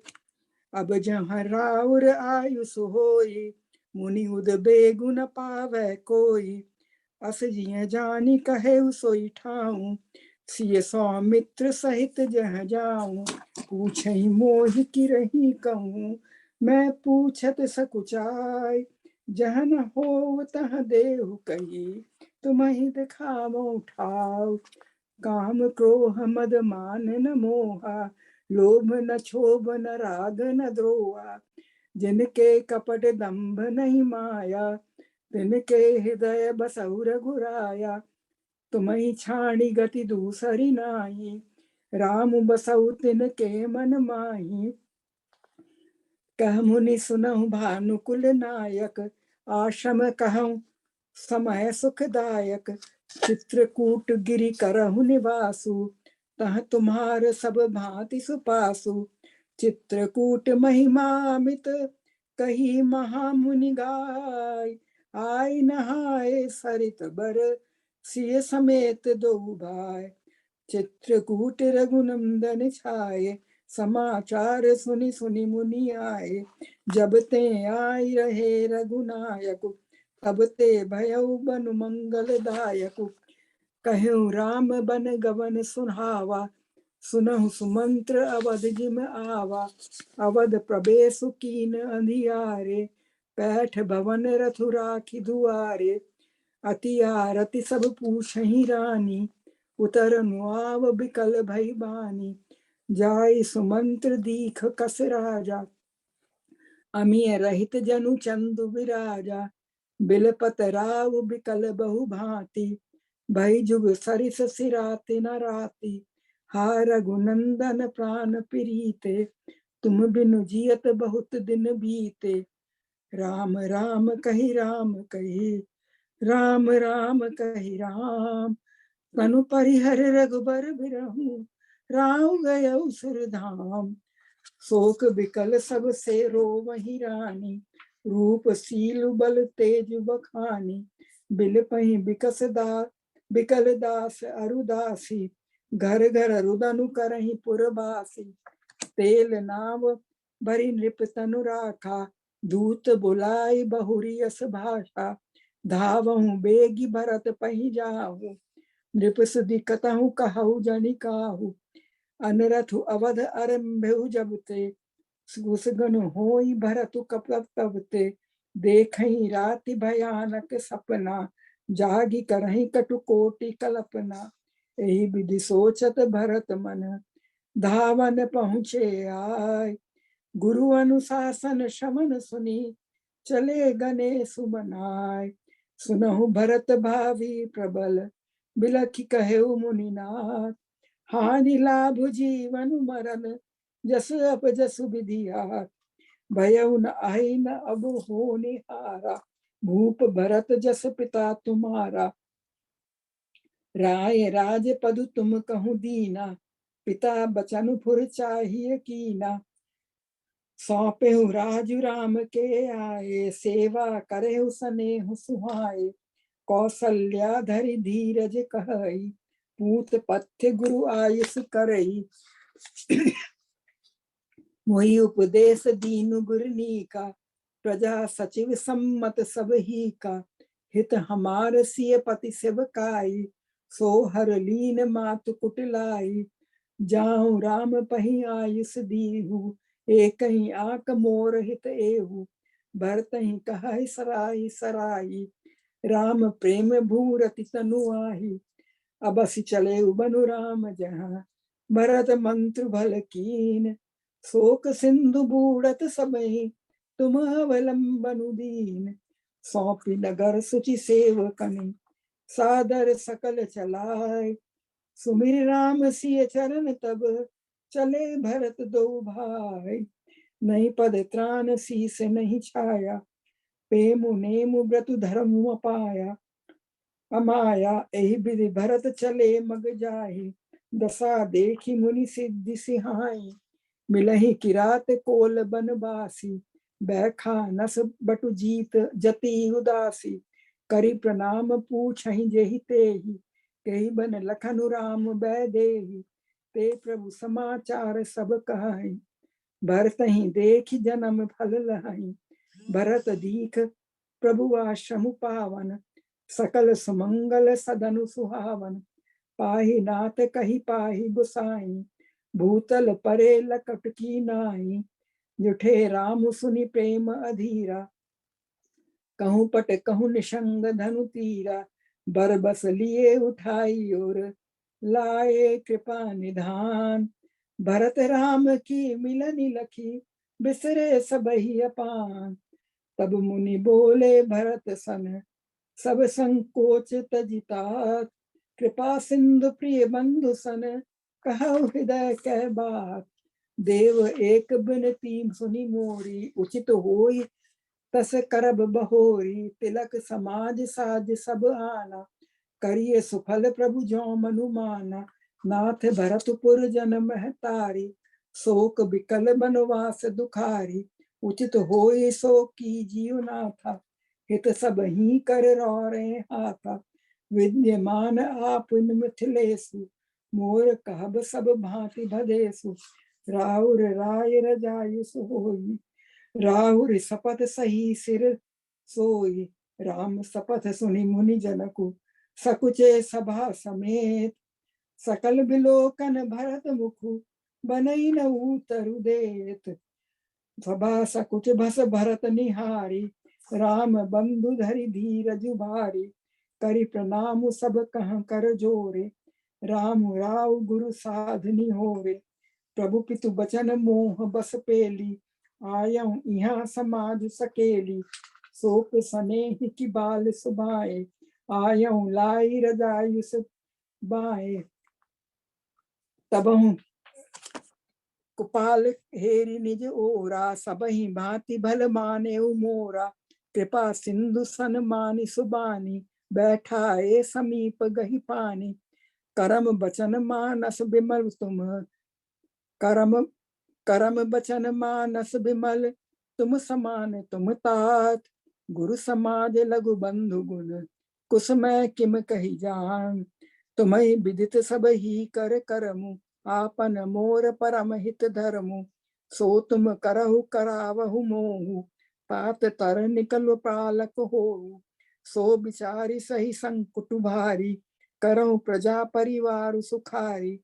Speaker 5: अब जहाँ राउर आयुष होई, मुनि उद बेगुन पावै कोई। अस जिय जानी कहे सोई ठाऊं, सिय सौमित्र सहित जह जाऊं। पूछहि मोहि की रही कहूँ, मैं पूछत सकुचाय। जह न हो तह देहु कही, तुम्हि दिखावो ठाव। काम क्रोह मद मान न मोहा, लोभ न क्षोभ न राग न द्रोहा। जिनके कपट दंभ नहीं माया, तिनके हृदय बसहु रघुराया। तुम्हि छाणी गति दूसरी नाही, राम बसहु तिनके मन माही। कह मुनि सुनहु भानुकुल नायक, आश्रम कहूँ समय सुखदायक। चित्रकूट गिरि करहु निवासु, तह तुम्हार सब भांति सुपासु। चित्रकूट महिमा अमित, कही महामुनि गाय। आय नहाए सरित बर, सिय समेत दो भाई। चित्रकूट रघुनंदन छाये, समाचार सुनि सुनि मुनि आए। जब ते आई रहे रघुनायक, तब ते भयउ बनु मंगलदायक। कहु राम बन गवन सुहावा, सुनहु सुमंत्र अवध जिम आवा। अवध प्रवेशु कीन अंधियारे, पैठ भवन रथु राखी दुआरे। अति आरती सब पूछहि रानी, उतरनु आव बिकल भई बानी। जाय सुमंत्र दीख कस राजा, अमिय रहित जनु चंदु विराजा। बिलपत राव बिकल बहु भांति, भई जुग सरिस सिराति न राति। हा रघुनंदन प्राण प्रीते, तुम बिनु जियत बहुत दिन बीते। राम राम कहि राम कहि, राम राम कहि राम। तनु परिहर रघुबर बिरहु, राम गयउ सुरधाम। शोक बिकल सब से रोवहि रानी, रूप सील बल तेज बखानी। बिलपहि बिकल दास अरुदासी, घर घर रुदनु करहि पुरबासी। तेल नाव भरी नृप तनु राखा, दूत बुलाई बहुरी यस भाषा। धावहु बेगी भरत पहि जाहु, नृप सुधि कतहु कहु जनि काहू। अनरथु अवध अरम्भेहु जब ते, सुगन होई भरतु कपत तब ते। देखहि राति भयानक सपना, जागी करहि कटु कोटि कल्पना। एहि विधि सोचत भरत मन, धावन पहुँचे आय। गुरु अनुशासन शमन सुनी, चले गने सुमनाय। सुनहु भरत भावी प्रबल, बिलखि कहेउ मुनिनाथ। हानि लाभ जीवन मरण, जस अप जसु विधिया। भयउ न आहि न अब होनि हारा, भूप भरत जस पिता तुम्हारा। राय राज पदु तुम कहूँ दीना, पिता बचन फुर चाहिए कीना। सौंपेहु राजु राम के आए, सेवा करेहु सनेहु सुहाए। कौसल्या धरि धीरज कहई, पूत पथ्य गुरु आयुष करई। वही उपदेश दीनु गुरनी का, प्रजा सचिव सम्मत सब ही का। हित हमार सिय पति सेवकाई, सो हर लीन मातु कुटिलाई। जाऊं राम पही आयुष दीहु, एक ही आक मोर हित एहु। भरत ही कहा सराई सराई, राम प्रेम भूरति तनु आही। अबसि चले बनु राम जहाँ, भरत मंत्र भल कीन, शोक सिंधु बूढ़त सबहि, तुम अवलंबनु दीन। सौंपी नगर सुचि सेवकनि, सादर सकल चलाए, सुमिर राम सिय चरण तब, चले भरत दो भाई। नहीं पद त्राण शीस नहीं छाया, पेमु नेमु व्रतु धर्म अपाया। अमाया एहि विधि भरत चले मग जाहि, दशा देखी मुनि सिद्धि सिहाई। मिलहि किरात कोल बनवासी, बैखा नस बटु जीत जति उदासी। करि प्रणाम पूछहि जेहि तेहि, कहि बन लखनु राम बैदेहि। ते प्रभु समाचार सब कहहि, भरतहि देखि जन्म फल लहहि। भरत दीख प्रभु आश्रम पावन, सकल सुमंगल सदनु सुहावन। पाहि नाथ कहि पाहि गुसाई, भूतल परे लकट की नाई। जुठे राम सुनि प्रेम अधीरा, कहूँ पट कहूँ निशंग धनु तीरा। बर बस लिए उठाई और लाए कृपा निधान। भरत राम की मिलनि लखी, बिसरे सबहि अपान। तब मुनि बोले भरत सन, सब संकोच तजितात। कृपा सिंधु प्रिय बंधु सन, कहु हृदय कह बात। देव एक बिनती सुनि मोरी, उचित होई तस करब बहोरी। तिलक समाज साज सब आना, करिए सुफल प्रभु जो मनु माना। नाथ भरतपुर जन महतारी, शोक बिकल बनवास दुखारी। उचित होई सो की जीव नाथा, हित सब ही कर रौरे हाथा। विद्यमान आप मिथिलेसु, मोर कहब सब भांति भदेसु। राउर राय रजायु सोई, राहुर सपथ सही सिर सोई। राम सपथ सुनि मुनि जनकु, सकुचे सभा समेत। सकल बिलोकन भरत मुखु, बनई न उतरु देत। सभा सकुच भस भरत निहारी, राम बंधु धरि धीरज भारी। करि प्रणाम सब कह कर जोरे, राम राव गुरु साधनि होरे। प्रभु पितु बचन मोह बस पेली, आयऊं यहाँ समाज सकेली। शोक सनेह की बाल सुभाए, आयऊं लाई रजायु बाए। तबहु कुपाल हेरि निज ओरा, सबहि भांति भल माने मोरा। कृपा सिंधु सन मानि सुबानी, बैठाए समीप गहि पानी। करम बचन मानस बिमल तुम, करम करम बचन मानस बिमल। तुम समान तुम तात, गुरु समाज लघु बंधु गुण। कुसमय किम कही जान, तुम्हें विदित सब ही कर करमु। आपन मोर परम हित धर्मु, सो तुम करहु करावहु मोहु। तात तर निकल पालक होहु, सो बिचारी सही संकुट भारी। करहु प्रजा परिवार सुखारी,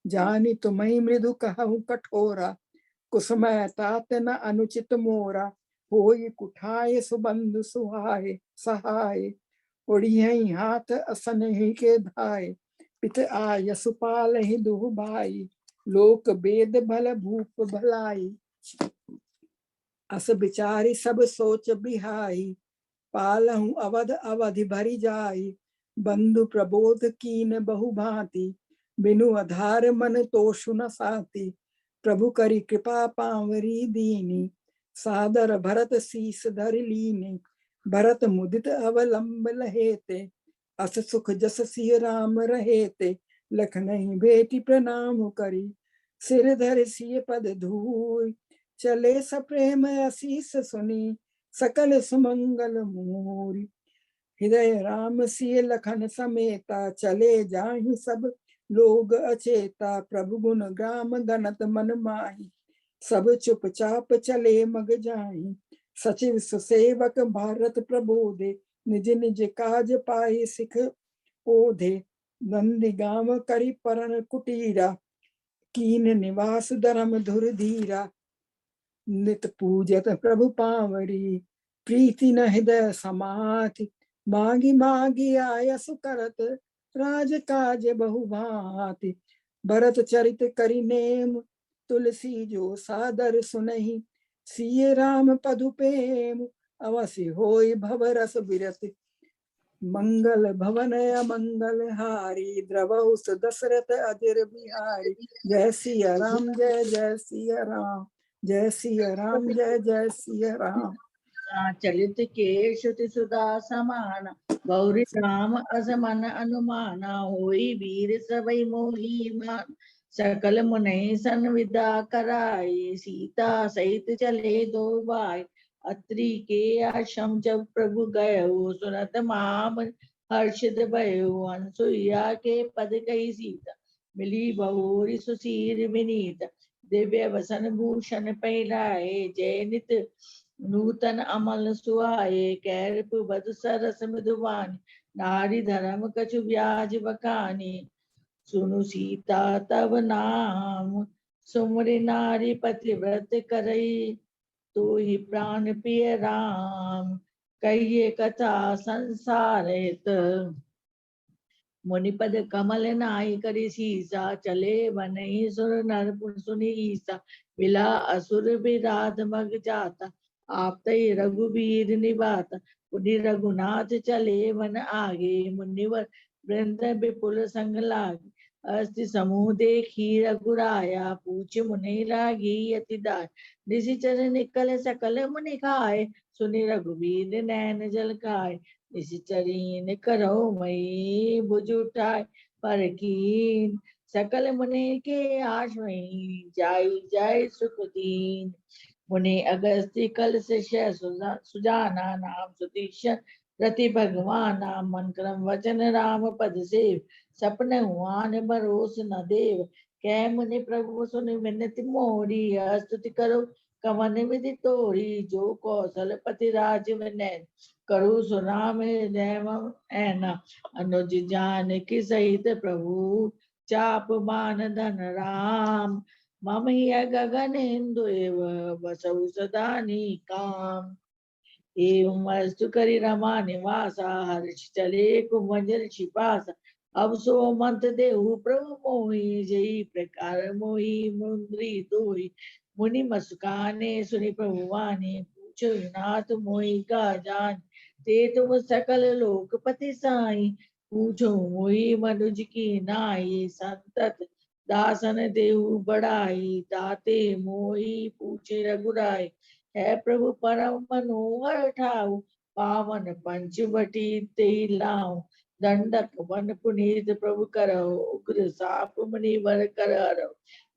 Speaker 5: जानी तुम्हें मृदु कहूँ कठोरा। कुसमय तात न अनुचित मोरा, होई कुठाय सुबंधु सुहाय सहाय। उड़ियहि हाथ असन ही के धाय, पित आय सुपाल ही दुह भाई। लोक वेद भल भूप भलाई, अस बिचारी सब सोच बिहाई। पालहु अवध अवधि भरी जाई, बंधु प्रबोध कीन बहु भांति। बिनु आधार मन तोषु न साति, प्रभु करी कृपा पावरी दीनी। सादर भरत शीस धर लीनी, भरत मुदित अवलंब लहेते। अस सुख जस सिय राम रहेते, लखनहि बेटी प्रणाम करी। सिर धर सिय पद धूई, चले सप्रेम असीस सुनी। सकल सुमंगल मोरी, हृदय राम सिय लखन समेता। चले जाहि सब लोग अचेता, प्रभु गुण ग्राम गणत मन माही। सब चुपचाप चले मग जाहि, सचिव सुसेवक भारत प्रबोधे। निज निज काज पाई सिख ओधे, नंदी गांव करी परन कुटीरा। कीन निवास धर्म धुर धीरा, नित पूजत प्रभु पावरी। प्रीति न हृदय समाधि, मागी मागी आयस करत। राज काज बहु भांति, भरत चरित करि नेम, तुलसी जो सादर सुनहि, सिय राम पदु प्रेम, अवश्य होय भव रस बिरति, मंगल भवन अमंगल हारी, द्रवहु दशरथ अजर बिहारी, जय सिया राम जय जय सिया राम, जय सिया राम जय जय सिया राम।
Speaker 6: चलित के श्रुति सुधा समान, गौरी राम असमन अनुमाना, होई वीर सबई मोही मान, सकल मुनि सन विदा कराई, सीता सहित चले दो भाई, अत्रि के आश्रम जब प्रभु गयो, सुनत माम हर्षित भयो, अनसुईया के पद कही सीता, मिली बहुरी सुशीर विनीत, दिव्य वसन भूषण पहनाए, जय नित नूतन अमल सुहाए, कैरप बद सरस मृदुवानी, नारी धर्म कछु ब्याज बखानी, सुनु सीता तब नाम, सुमरि नारी पतिव्रत करई, तो ही प्राण प्रिय राम, कहिए कथा संसार हित, मुनिपद कमल नाई करि सीसा, चले बनहि सुर नर सुनि ईसा, मिला असुर विराध मग जाता, आप तई रघुबीर निवाता, पुनि रघुनाथ चले वन आगे, मुनिवर वृंद विपुल संग लागे, अस्ति समूह देखी रघुराया, पूछ मुनि लागी अति दाय, निशिचर निकल सकल मुनि खाए, सुनि रघुबीर नैन जल खाए, निशिचरीन करो मई भुज उठाए, पर कीन सकल मुनि के आश्रय, जाई जाय सुख दीन, मुनि अगस्त्य कल से सुजाना, नाम सुतीशन रति भगवाना, मन क्रम वचन राम पद सेव, सपन हुआन भरोस न देव, कै मुनि प्रभु सुनि विनति मोरी, स्तुति करो कवन विधि तोरी, जो कौशल पति राज विनय, करो सुनाम देव ऐना, अनुज जान की सहित प्रभु, चाप मान धन राम, मम हिय गगन हिंदु एव, बसउ सदा निकाम, एवं अस्तु करि रमा निवासा, हर्ष चले कुमंजल छिपासा, अब सो मंत देहु प्रभु मोहि, जई प्रकार मोहि मुंद्री दोहि, मुनि मस्काने सुनि प्रभु वाणी, पूछो नाथ मोहि का जान, ते तुम सकल लोकपति साई, पूछो मोहि मनुज की नाई, संतत दासन देहु बढ़ाई, दाते मोहि पूछे रघुराई, है प्रभु परम मनोहर ठाऊ, पावन पंचवटी ते लाऊं, दंडक वन पुनीत प्रभु करहु, उग्र साप मुनिवर कर हरहु,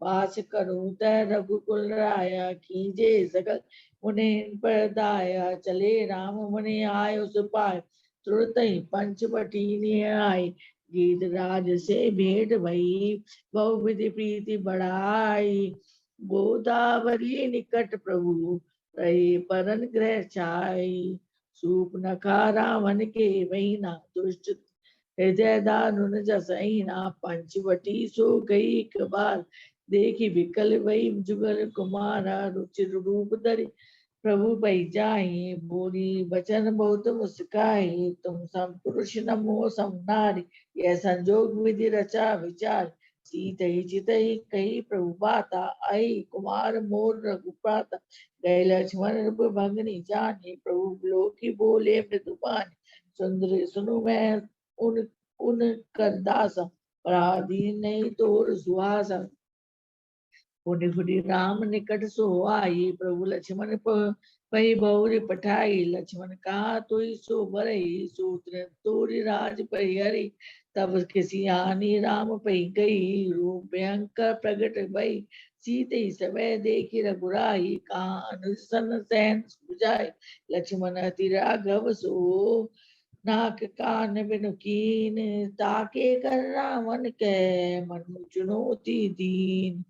Speaker 6: वास करो तय रघुकुल राया, कीजे सकल मुनि पर दाया, चले राम मुनि आयो सुपाय, तुरत ही पंचवटी निय आए, गीत राज से भेंट भई, बहु विधि प्रीति बढ़ाई, गोदावरी निकट प्रभु रही परन ग्रह छाई, सूप नखा रावण के महीना, दुष्ट हृदय दारुण जसहीना, पंचवटी सो गई एक बार, देखी विकल वही जुगल कुमारा, रुचिर रूप धरि प्रभु पै जाहि, बोली बचन बहुत मुस्काई, तुम सम पुरुष नमो सम नारी, यह संजोग विधि रचा विचार, सीत ही चित ही कही प्रभु बाता, आई कुमार मोर रघुप्राता, गए लक्ष्मण रूप भंगनी जानी, प्रभु लोकी बोले मृदुबानी, सुंदर सुनु मैं उन कर दासा, पराधीन नहीं तोर सुहासा, पुनि पुनि राम निकट सो आई, प्रभु लक्ष्मण पही बहुरी पठाई, लक्ष्मण कहा तुई सो बरई, सूत्र तोरी राज परिहरी, तब किसी हानि राम पही गई, रूप भयंकर प्रगट भई, सीते समय देखी रघुराई, कहा अनुज सन सहन बुझाई, लक्ष्मण अति राघव सो, नाक कान बिनु कीन, ताके कर रावण के मनु चुनौती दीन,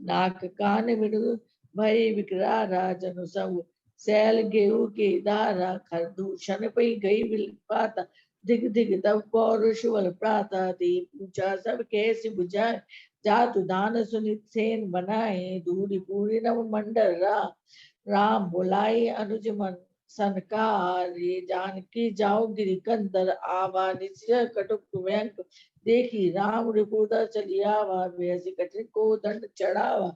Speaker 6: नाक कान बिनु भय विकरारा, जनु सब सैल गेहूं के धारा, खरदूषण पई गई विलपाता, दिग दिग तब पौरुष बल प्राता, दे पूछा सब कैसे बुझाए, जातु दान सुनित सेन बनाए, दूरी पूरी नव मंडल राम बुलाए अनुज मन सनकार, ये जानकी जाओ गिरिकंदर, आवा निश्चय कटुक व्यंक, देखी राम रिपुदर चलियावा, वैसी कठिन को दंड चढ़ावा।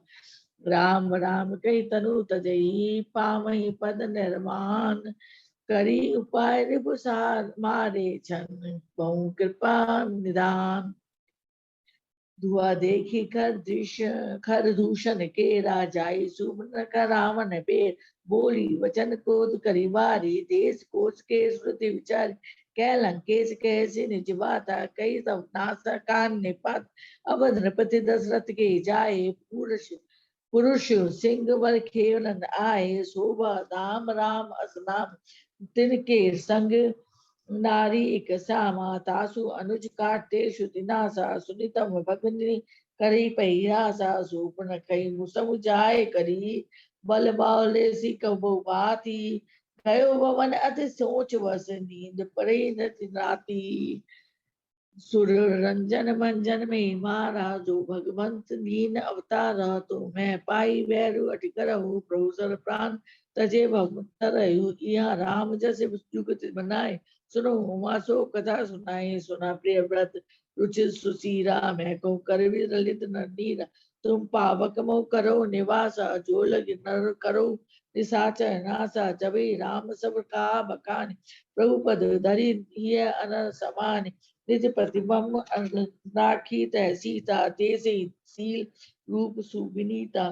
Speaker 6: राम राम कही तनु तजई, पामहि पद निर्माण। करी उपाय रिपुसार मारे छन, बहु कृपा निदान। धुआ देखी खर दूषण के राजाई, सुमन का रावण पेर। बोली वचन क्रोध करी वारी, देश कोश के श्रुति विचार। कै लंकेश कैसे निज बाता, कई सब नासा कान निपात। अवध नृपति दशरथ के जाए, पुरुष सिंह वर खेलन आए। शोभा धाम राम अस नाम, तिनके संग नारी एक सामा। तासु अनुज काटेषु दिनासा, सुनितम भगनी करी पहिरासा। सूपन कई मुसम जाय करी, बल बाले सी कबो बाती। गयो भवन अति सोच वस, नींद पड़े नति राती। सुर रंजन मंजन में मारा, जो भगवंत लीन अवतारा। तो मैं पाई वैरु अटि करहु, प्रभु सर प्राण तजे भगवंत रहु। यहाँ राम जैसे जुगत बनाए, सुनो उमा सो कथा सुनाए। सुना प्रिय व्रत रुचि सुशीरा, मैं को कर भी ललित नीरा। तुम पावक मो करो निवासा, जो लग नर करो निसाचर नासा। जबी राम सब का बखान, प्रभु पद धरि हिय अनर समान। निज प्रतिबंब राखी तह सीता, तेसे सील रूप सुविनीता।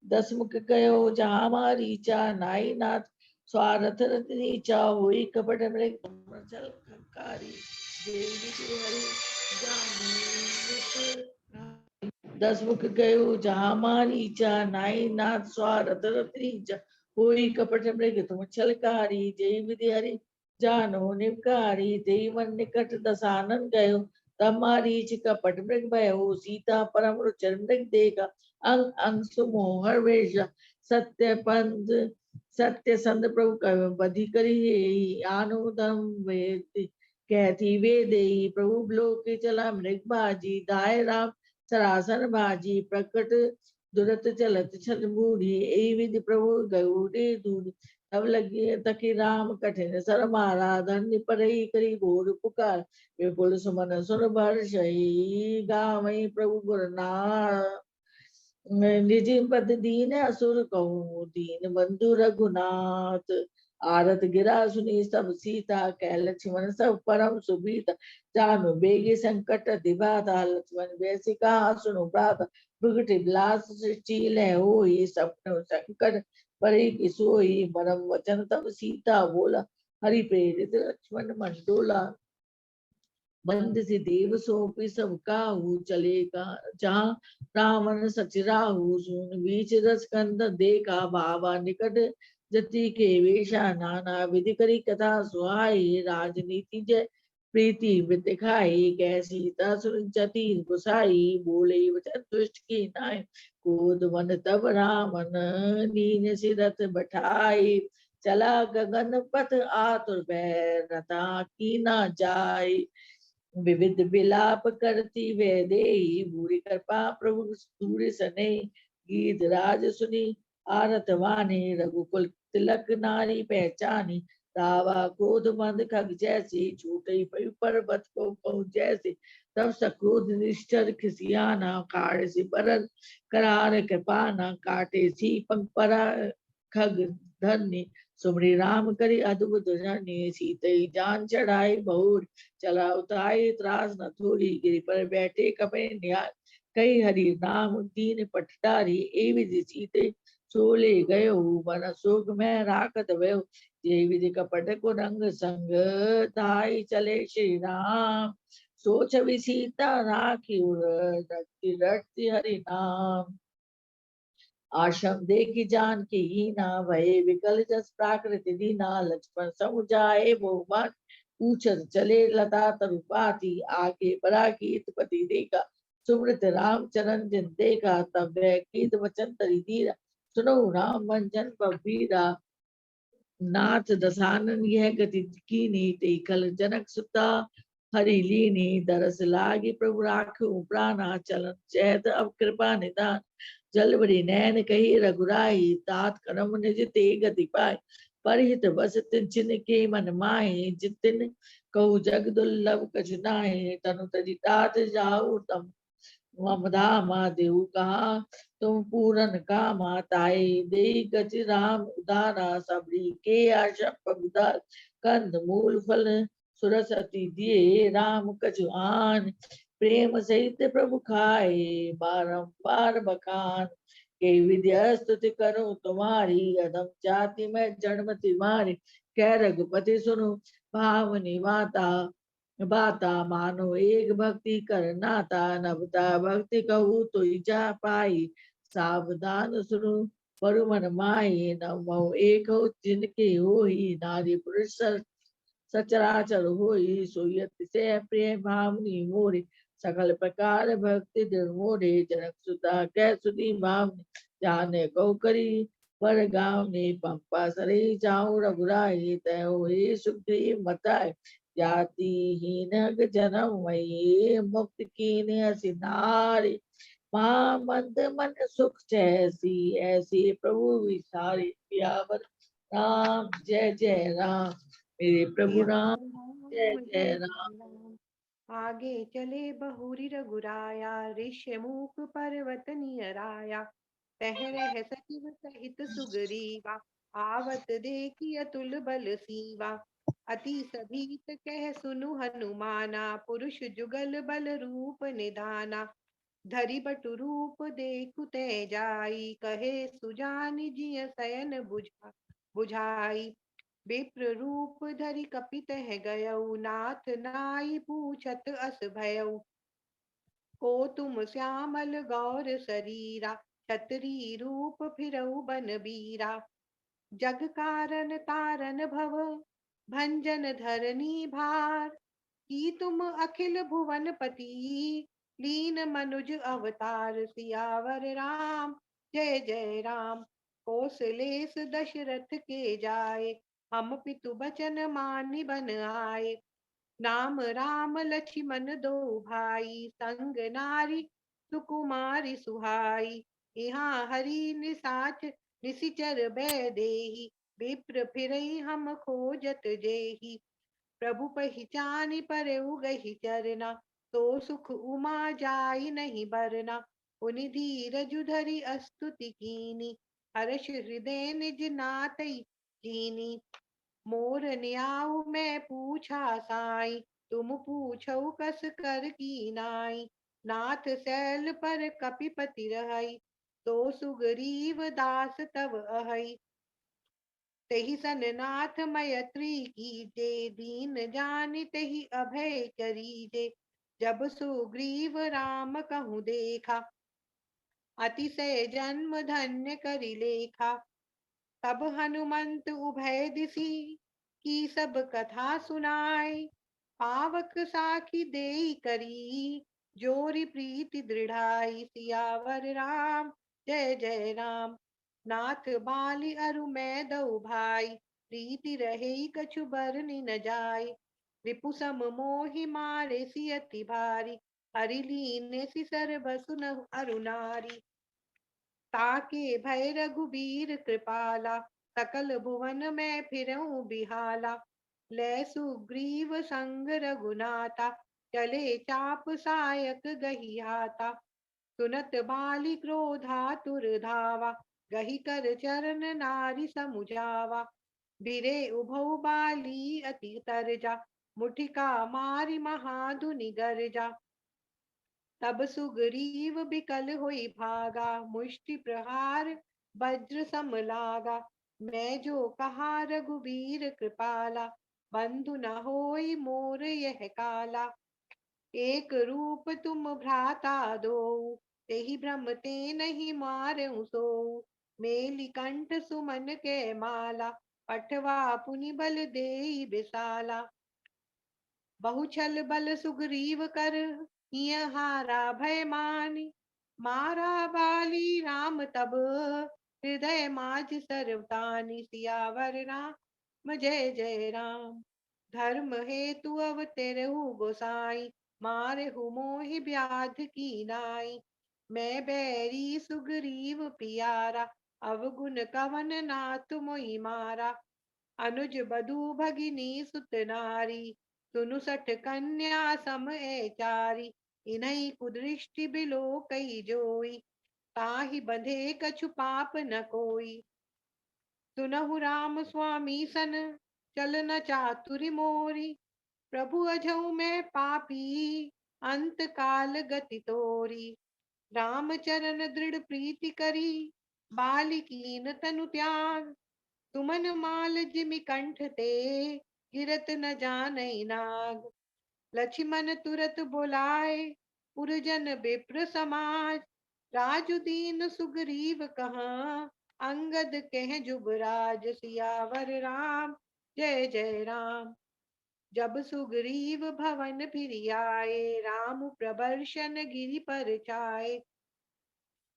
Speaker 6: दसमुख कयो जहाँ मारीचा, नाई नाथ स्वारथ रत नीचा। हुई कपट मृग चल खंकारी, देवी के हरि जानु। दसमुख कयो जहाँ मारीचा, नाई नाथ स्वारथ रत नीचा। हुई कपट मृग तुम छलकारी, जय विधि हरि जानो निवकारी। देवन निकट दसानन गयो, तब मारीच कपट मृग भयो। सीता परम रुचर मृग देखा, अंग अंग सुमोहर वेश। सत्य पंथ सत्य संत प्रभु कहो, बधि करी आनुदम वेद। कहती वे देई, प्रभु लोक चला मृग बाजी। दाय राम सरासन बाजी, प्रकट दुरत चलत छल बूढ़ी। ए विधि प्रभु गयो रे दूर, तब लगे तकी राम कठिन सर मारा। धन्य परई करी घोर पुकार, विपुल सुमन सुन भरषई। गावई प्रभु गुर नाम, निज पद दीन असुर कहूँ, दीन बंधु रघुनाथ। आरत गिरा सुनी सब सीता, कह लक्ष्मण सब परम सुबीता। जानु बेगी संकट दिबाता, लक्ष्मण वैसी कहा सुनु प्राता। भुगट विलास सृष्टि लय होई, सपन संकट परे कि सोई। परम वचन तब सीता बोला, हरि प्रेरित लक्ष्मण मन डोला। बंद से देव सोपी सब काहू, चलेगा जहाँ रावण सचराहू। सुन बीच रस कंद देखा, भावा निकट जति के वेशा। नाना विधि करी कथा सुहाई, राजनीति जय प्रीति वृत खाई। कैसी सुन जति गुसाई, बोले वचन दुष्ट की नाय। क्रोध मन तब रावण, नीन सिरथ बैठाई। चला गगन पथ आतुर भय, रता की ना जाय। विविध विलाप करती वे देही, बुरी कृपा प्रभु दूर सने। गीत राज सुनी आरत वाणी, रघुकुल तिलक नारी पहचानी। रावा क्रोध मंद खग जैसी, छूटे पयु पर्वत को पहुँच जैसे। तब सक्रोध निष्ठर खिसियाना, काढ़ से बरल करार कृपाना। काटे सी पंख परा खग धन्य, सुमरी राम करी अद्भुत धन्य। सीतई जान चढ़ाई बहुर, चला उताई त्रास न थोड़ी। गिरि पर बैठे कपे निहार, कई हरि नाम दीन पटटारी। ए विधि सीते सोले गयो, मन शोक में राखत भयो। ये विधि कपट को रंग संग, धाई चले श्री राम। सोच भी सीता राखी रटती रटती हरि नाम। आश्रम देखी जान की हीना, भय विकल जस प्राकृति दीना। लक्ष्मण समुझाए बहुमान, पूछत चले लता तरुपाती। आगे बड़ा कीत पति देखा, सुमृत राम चरण जिन देखा। तब वह कीत वचन तरी धीरा, सुनो राम मंजन पीरा। नाथ दसानन यह गति कीनी, ते कल जनक सुता हरि लीनी। दरस लागी प्रभु राखू प्राणा, चलन चैत अब कृपा निदान। जल भरी नैन कही रघुराई, तात कर्म निज ते गति पाए। परहित बस तिन के मन माहे, जितिन कहु जग दुर्लभ कछु नाहि, तनु तजि तात जाऊ तम मम धामा देहु कहा, तुम पूरन कामा ताई देई गज राम उदारा, सबरी के आशा पगुदार, कंद मूल फल सुरसति दिए, राम कछु आन प्रेम सहित प्रभु खाए, बारंबार बखान के विद्या स्तुति करूं तुम्हारी, अधम जाति में जन्म तुम्हारी, कह रघुपति सुनो भावनी माता, बाता मानो एक भक्ति करनाता, नवता भक्ति कहू तो जा पाई, सावधान सुनो परु मन माही, नव एक हो जिनके हो ही, नारी पुरुष सचराचर होई, सोयत से प्रिय भावनी मोरी, सकल प्रकार भक्ति दृढ़ मोरे, जनक सुता कै सुनी भावनी, जाने को करी पर गाँव ने पंपा सरे, जाऊं रघुराई तय हे सुग्रीव मताय, जाति हीन जन्म वही, मुक्त कीन हसी नारी, मां मंद मन सुख जैसी, ऐसी प्रभु विसारी, सियावर राम जय जय राम, मेरे प्रभु राम जय जय राम।
Speaker 7: आगे चले बहुरी रघुराया, ऋष्यमुख पर्वत नियराया, तह रह सचिव सहित सुग्रीवा, आवत देखी अतुल बल सीवा, अति सभीत कह सुनु हनुमाना, पुरुष जुगल बल रूप निधाना, धरि बटु रूप देखु ते जाई, कहे सुजान जिय शयन बुझाई, विप्र रूप धरि कपित है गयऊ, नाथ नाई पूछत अस भयऊ, को तुम श्यामल गौर शरीरा, छतरी रूप फिरऊ बन बीरा, जग कारण तारन भव भंजन धरनी भार, की तुम अखिल भुवन पति, लीन मनुज अवतार, सियावर राम जय जय राम, कौशलेश दशरथ के जाए, हम पितु बचन मानि बन आए, नाम राम लक्ष्मण दो भाई, संग नारी सुकुमारी सुहाई, यहाँ हरि निसाच निशिचर बै देही, विप्र फिरई हम खोजत जेही, प्रभु पहिचानी परऊ गही चरना, तो सुख उमा जाई नहीं बरना, उनि धीरजु धरि स्तुति कीनी, हर्ष हृदय निज नातई कीनी, मोर न्याऊ मैं पूछा साई, तुम पूछौ कस कर की नाई, नाथ सैल पर कपिपति रहई, तो सुग्रीव दास तव अहई, तेहि सन नाथ मयत्री कीजे, दीन जानि तेहि अभय करीजे, जब सुग्रीव राम कहूँ देखा, अतिशय जन्म धन्य करि लेखा, तब हनुमंत उभय दिसी, की सब कथा सुनाई, पावक साखी देई करी, जोरी प्रीति दृढ़ाई, सियावर राम जय जय राम, नाथ बाली अरु मैं दऊ भाई, प्रीति रहे कछु बरनि न जाय, रिपु सम मोहि मारे सियति भारी, हरि लीने सि सर्बसु न अरु नारी, ताके भय रघुबीर कृपाला, सकल भुवन में फिरऊं बिहाला, ले सुग्रीव संग रघुनाथा, चले चाप सायक गहियाता, सुनत बाली क्रोधातुर धावा, गही कर चरण नारी समुझावा, बिरे उभौ बाली अति तरजा, मुठिका मारी महाधुनि गरजा, तब सुग्रीव बिकल होई भागा, मुष्टि प्रहार वज्र सम लागा, मैं जो कहा रघुबीर कृपाला, बंधु न होई मोर यह काला, एक रूप तुम भ्राता दो, तेहि भ्रम ते नहीं मारहु सो, मेली कंठ सुमन के माला, पठवा पुनि बल देई विशाला, बहुछल बल सुग्रीव कर, हिय हारा भय मानी, मारा बाली राम तब, हृदय माज सर्वतानि, सियावर राम जय जय राम, धर्म हेतु अवतरहु गोसाई, मारहु मोहि व्याध की नाई, मैं बैरी सुग्रीव पियारा, अवगुण कवन नाथ मोहि मारा, अनुज बधु भगिनी सुत नारी, सुनु सठ कन्या सम ए चारी, इन्हीं कुदृष्टि बिलो कई जोई, ताहि बंधे कछु पाप न कोई। सुनहु राम स्वामी सन, चलन चातुरी मोरी, प्रभु अझऊ में पापी, अंत काल गति तोरी। राम चरण दृढ़ प्रीति करी, बालिकीन तनु त्याग, सुमन माल जिमि कंठ ते, गिरत न जानई नाग। लक्ष्मण तुरत बुलाए, पुरजन विप्र समाज, राजु दीन सुग्रीव कहाँ, अंगद कह जुबराज। सियावर राम जय जय राम। जब सुग्रीव भवन फिर आए, राम प्रबर्शन गिरि पर छाए।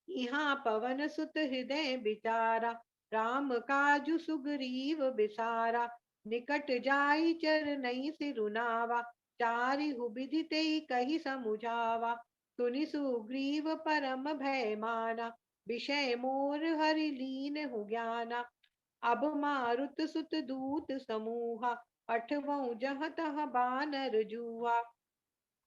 Speaker 7: यहाँ पवन सुत हृदय विचारा, राम काजु सुग्रीव बिसारा। निकट जाई चरनई सिरुनावा, चारिहु विधि तेई कही समुझावा। सुनि सुग्रीव परम भय माना, विषय मोर हरि लीन हु ज्ञाना। अब मारुत सुत दूत समूहा, पठवऊ जहाँ तहाँ बानर जूहा।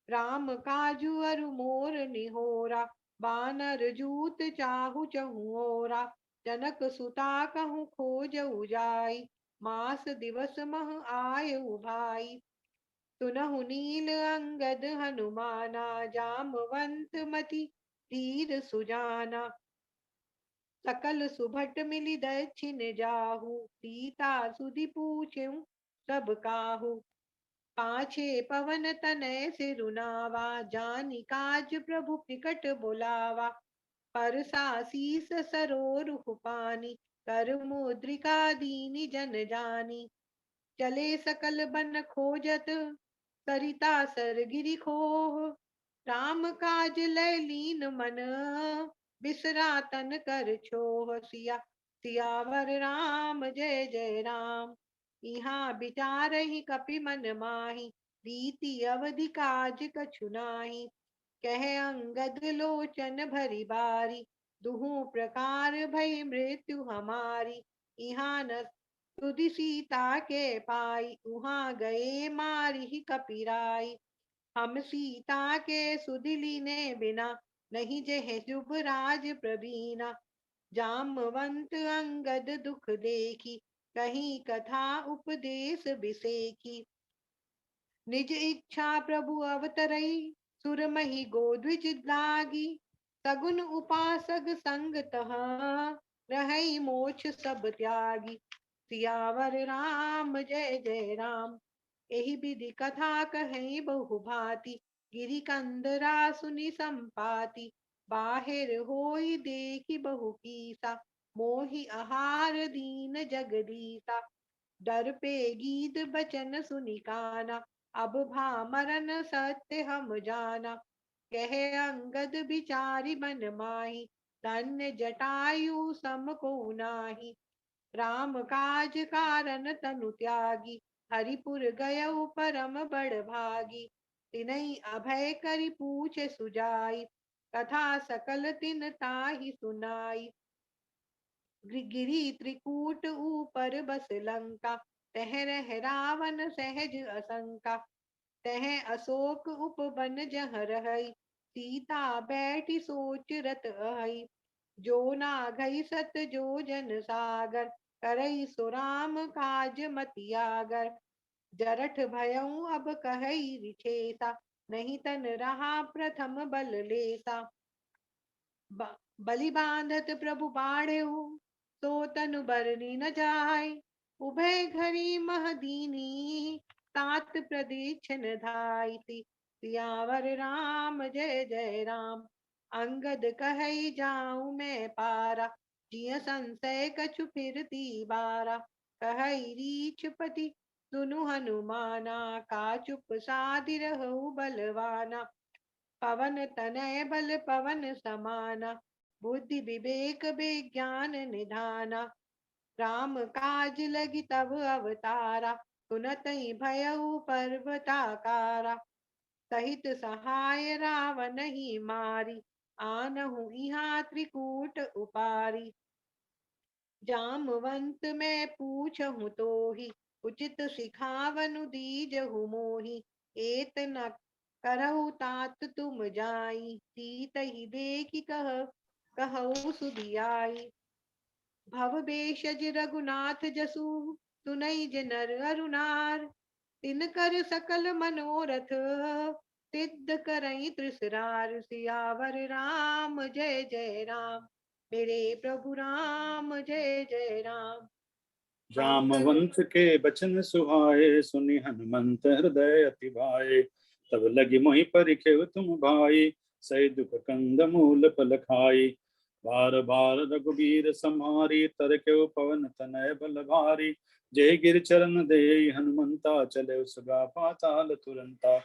Speaker 7: राम काजू अरु मोर निहोरा, बानर जूत चाहु चहु ओरा। जनक सुता कहूँ खोजऊ जाई, मास दिवस मह आयु भाई। सुनहु नील अंगद हनुमाना, जामवंत मति धीर सुजाना। सकल सुभट मिली दक्षिण जाहू, सीता सुधि पूछेऊ सब काहू। पाछे पवन तनय सिरुनावा, जानि काज प्रभु निकट बुलावा। परसा शीस सरोरु पानी, कर मुद्रिका दीनि जन जानी। चले सकल बन खोजत, सरिता सर गिरि खोह। राम काज लय लीन मन, बिसरा तन कर छोह। सियावर राम जय जय राम। यहाँ विचारहि कपि मन माहि, रीति अवधि काज कछु नाहि। कह अंगद लोचन भरी बारी, दुहु प्रकार भई मृत्यु हमारी। यहाँ न तुधि सीता के पाई, उहाँ गए मारिहि कपिराई। हम सीता के सुधि लीने बिना, नहीं जेह जुबराज प्रवीणा। जामवंत अंगद दुख देखी, कहीं कथा उपदेश बिसेखी। निज इच्छा प्रभु अवतरई, सुरमही गोद्विज लागी। सगुन उपासक संग तहाँ, रहई मोक्ष सब त्यागी। सियावर राम जय जय राम। एहि विधि कथा कहीं बहु भांति, गिरि कंदरा सुनि संपाति। बाहिर होई देखी बहु कीसा, मोहि आहार दीन जगदीसा। डर पे गीत बचन सुनि काना, अब भामरन सत्य हम जाना। कह अंगद बिचारी मन माही, धन्य जटायु सम को नाही। राम काज कारण तनु त्यागी, हरिपुर गयउ परम बड़ भागी। तिनहि अभय करि पूछे सुजाई, कथा सकल तिन ताहि सुनाई। गिरि त्रिकूट ऊपर बस लंका, तह रह रावण सहज असंका। तह अशोक उपवन जह रहई, सीता बैठी सोच रत अहई। जो नाघई सत जो जन सागर, करई सो राम काज मतियागर। जरठ भयऊ अब कहई रिछेसा, नहीं तन रहा प्रथम बल लेसा। बलि बांधत प्रभु बाढ़ेऊ, तो तनु बरनी न जाय। उभय घरी महदीनी, तात प्रदीक्षण धाई। सियावर राम जय जय राम। अंगद कहई जाऊं मैं पारा, जिय संशय कछु फिरती बारा। कहई रीछपति सुनु हनुमाना, का चुप साधि रहु बलवाना। पवन तनय बल पवन समाना, बुद्धि विवेक विज्ञान निधाना। राम काज लगी तब अवतारा, सुनतहि भयउ पर्वताकारा। सहित सहाय रावण ही मारी, आनहु इहाँ त्रिकूट उपारी। जामवंत मैं पूछहु तोहि, उचित सिखावनु दीजहु मोहि, एत न करहु तात तुम जाई। सीत ही देखि कहु सुधियाई। भव बेशज रघुनाथ जसु, सुनई नर अरुनार। तिनकर सकल मनोरथ, सिद्ध करई त्रिसरार। सियावर राम जय जय राम, मेरे प्रभु राम जय जय राम।
Speaker 8: जामवंत के बचन सुहाए, सुनि हनुमंत हृदय अति भाए। तब लगी मोहि परिखेव तुम भाई, सही दुख कंद मूल फल खाई। बार बार रघुबीर समारी, तरकेउ पवन तनय बल भारी। जय गिर चरण दे हनुमंता, चले सुगा पाताल तुरंता।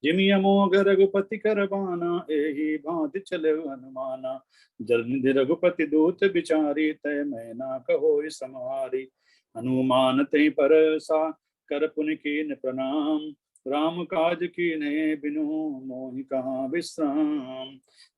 Speaker 8: जिमि अमोघ रघुपति कर बाना, एहि भांति चले हनुमाना। जल निधि रघुपति दूत बिचारी, तय मैना कहोइ समारी। हनुमान तै परसा, कर पुनि कीन प्रणाम। राम काज कीन्हे बिनु, मोहि कहाँ विश्राम।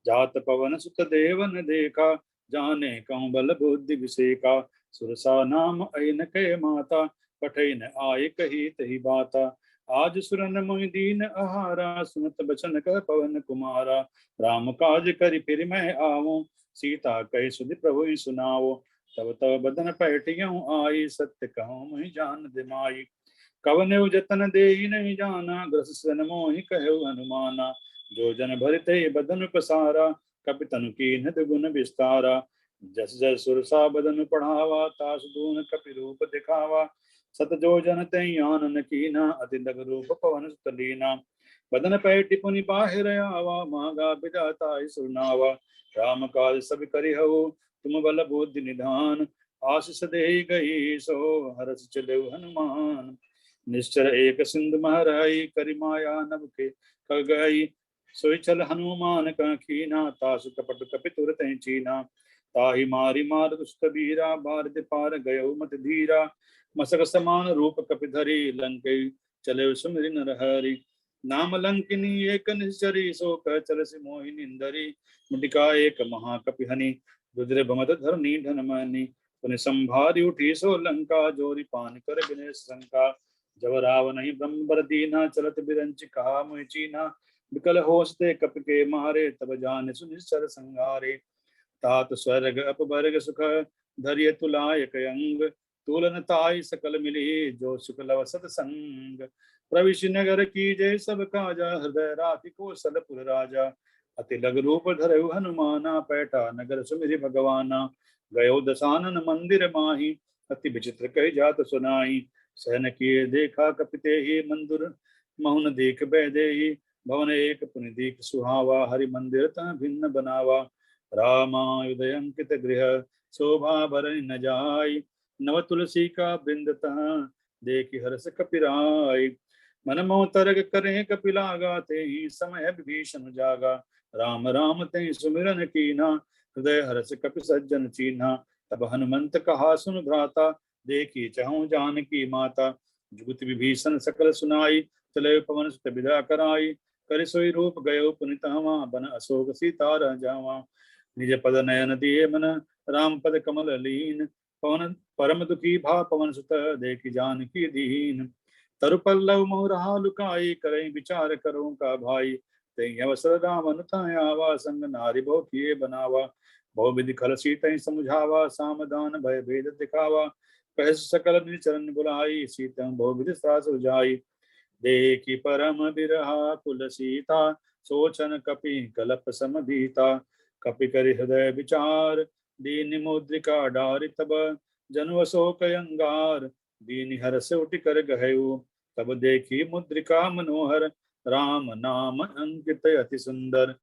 Speaker 8: जात पवन सुत देवन देखा, जाने कहूँ बल बुद्धि विसेका। सुरसा नाम अइन कै माता, पठै न आय कही तही बाता। आज सुरन मोहि दीन आहारा, सुनत बचन कह पवन कुमारा। राम काज करि फिर मैं आवो, सीता कहि सुधि प्रभु सुनावो। तब तब बदन पैठियऊँ आई, सत्य कहूँ मुहि जान दिमाई। कवनेउ जतन देहि नहीं जाना, ग्रस सन मोहि कहु हनुमाना। जो जन भरते बदन पसारा, कपि तनु कीन्ह दुगुन विस्तारा। जस जस सुरसा बदन पढ़ावा, तास दून कपि रूप दिखावा। सत जो जन तई आनन कीना, अति लग रूप पवन सुत लीना। बदन पैठि पुनि बाहिर आवा, मांगा बिधाता सुरनावा। राम काज सब करिहु, तुम बल बुद्धि निधान। आशीष दे गई सो, हरस चले हनुमान। निश्चर एक सिंधु महराई, करि माया नभ के खगई। सोई चल हनुमान का कीना, तासु कपट कपि तुरत चीना। ताहि मारी मार दुष्ट बीरा, भारत पार गयो मत धीरा। मसक समान रूप कपि धरी, लंकै चले सुमिरि नरहरि। नाम लंकिनी एक निश्चरी, सो कह चल सि मोहि निंदरी। मुटिका एक महाकपि हनि, रुद्र भमत धरनी धनमनि। पुनि संभारी उठी सो लंका, जोरी पान कर बिने शंका। जब रावण ही ब्रह्म बर दीना, चलत बिरंच कहा मुहि चीना। विकल होसते कप के मारे, तब जान सुनिश्चर संहारे। तात स्वर्ग अपवर्ग सुख, धरिय तुलायक अंग। तुलन ताई सकल मिली, जो सुख लव सतसंग। प्रविश नगर की जय सब काजा, हृदय राखि कौशलपुर राजा। अति लग रूप धरहु हनुमाना, पैठा नगर सुमिरि भगवाना। गयो दसानन मंदिर माही, अति विचित्र कही जात सुनाई। सहन किए देखा कपिते ही, मंदिर महुन देख बैदेही। भवन एक पुनि दीख सुहावा, हरि मंदिर तह भिन्न बनावा। रामायुधय अंकित गृह, शोभा भरनि न जाय। नव तुलसी का वृंद तह, देखि हर्ष कपिराय। मन मोह तरग करें कपिलागा, ते ही समय विभीषण जागा। राम राम ते सुमिरन कीना, हृदय हर्ष कपि सज्जन चीन्हा। तब हनुमंत कहा सुन भ्राता, देखी चहु जानकी माता। जुगति विभीषण सकल सुनाई, चले पवन सुत विदा कराई। कर सोई रूप गयो पुनित हवा, बन अशोक सीता रह जावा। निज पद नयन दिए मन, राम पद कमल लीन। पवन परम दुखी भा पवन सुत, देखि जानकी दीन। तरु पल्लव मोह रहा लुकाई, करई विचार करो का भाई। तई अवसर राम अनुताय आवा, संग नारी बहु किए बनावा। बहु विधि खल सीतई समुझावा, सामदान भय भेद दिखावा। कह सकल निचरण बुलाई, सीतम बहु विधि सहस उजाई। देखि परम बिरहा कुल सीता, सोचन कपि कलप सम भीता। कपि करि हृदय विचार, दीन मुद्रिका डारि तब। जनु अशोक अंगार, दीन हर्ष उठि कर गहु। तब देखी मुद्रिका मनोहर, राम नाम अंकित अति सुंदर।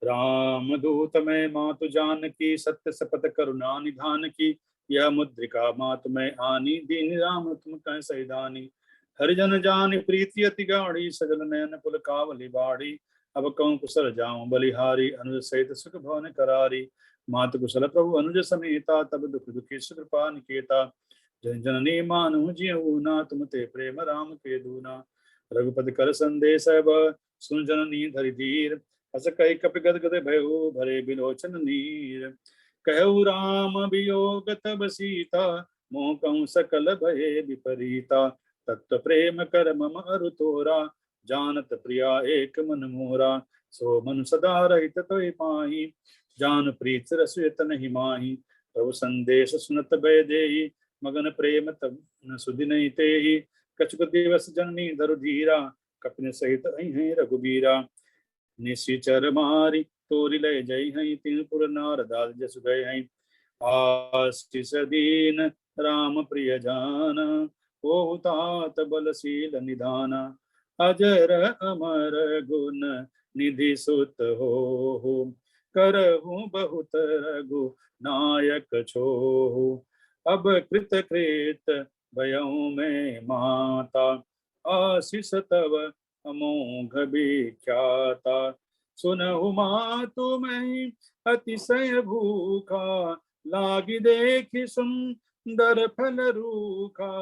Speaker 8: राम दूत में मातु जानकी, सत्य सपथ करुणा निधान की। यह मुद्रिका मातु में आनी, दीन राम तुम कह सैदानी। हरिजन जान प्रीति अति गाढ़ी, सजल नयन पुल कावली बाड़ी। अब कहूँ कुशल जाऊं बलिहारी, अनुज सहित सुख भवन करारी। मातु कुशल प्रभु अनुज समेता, तब दुख दुखी सुकृपा निकेता। जन जननी मानु जियऊ ना, तुम ते प्रेम राम के दूना। रघुपति कर संदेश सुन जननी धरि धीर। अस कही कपि गद गद भयउ, भरे बिलोचन नीर। कहु राम वियोग तब सीता, मोह कहूँ सकल भये विपरीता। तत्व प्रेम कर मम अरु तोरा, जानत प्रिया एक मन मोरा। सो मन सदा रहित तोय पाही, जान प्रीत रसुयत नहीं माही। प्रभु संदेश सुनत भय देहि, मगन प्रेम तब न सुदिन तेहि। कछुक दिवस जननी धरु धीरा, कपिन सहित अहि रघुबीरा। निशिचर मारी तोरि लय जय हैं, तिन पुर नारदाल जसु गए हैं। आशीष दीन राम प्रिय जाना, ओ तात बलशील निधाना। अजर अमर गुण निधि सुत हो, करहु बहुत रघु नायक छोहु। अब कृत कृत भयउ में माता, आशीष तव अमोघ विख्याता। सुनहु मातु मैं अतिशय भूखा, लागी देखि सुंदर फल रूखा।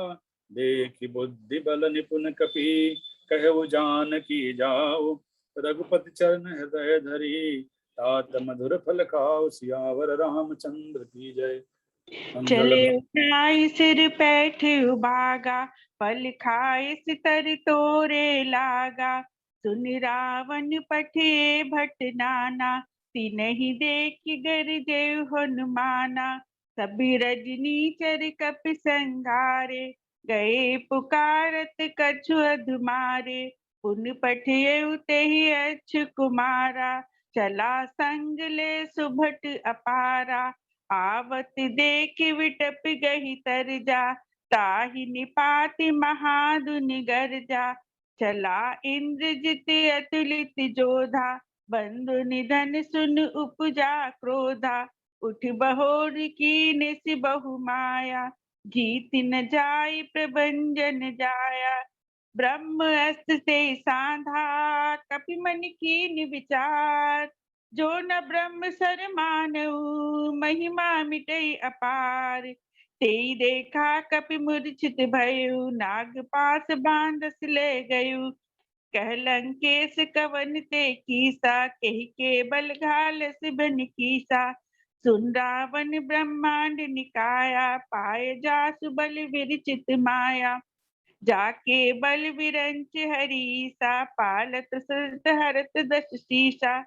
Speaker 8: देखि बुद्धि बल निपुण कपि, कहु जानकी जाओ। रघुपति चरण हृदय धरी, तात मधुर फल खाओ। सियावर रामचंद्र की जय।
Speaker 9: चले
Speaker 8: मंगल
Speaker 9: उठाई सिर पैठ उबागा, फल खाए सितर तोरे लागा। सुन रावण पठे भट नाना, तिनहि देखि गरजे हनुमाना। सभी रजनी चर कपि संगारे, गए पुकारत कछु अधुमारे। पुन पठिए तेहि अच्छु कुमारा, चला संग ले सुभट अपारा। आवत देख विटप गही तरजा, ताहि निपाति महादुन गरजा। चला इंद्रजित अतुलित जोधा, बंधु निधन सुन उपजा क्रोधा। उठ बहोर कीन सि बहु माया, जीत न जाय प्रभंजन जाया। ब्रह्म अस्त्र से साधा, कपि मन कीन विचार। जो न ब्रह्म सर मानऊ, महिमा मिटई अपार। तेई देखा कपि मूर्छित भयउ, नाग पास बांधस ले गयु। कह लंकेश कवन ते कीसा, कहि के बल घाल सिबन कीसा। सुन रावण ब्रह्मांड निकाया, पाए जासु बल विरचित माया। जाके बल विरंच हरीसा, पालत सुरत हरत दस शीसा।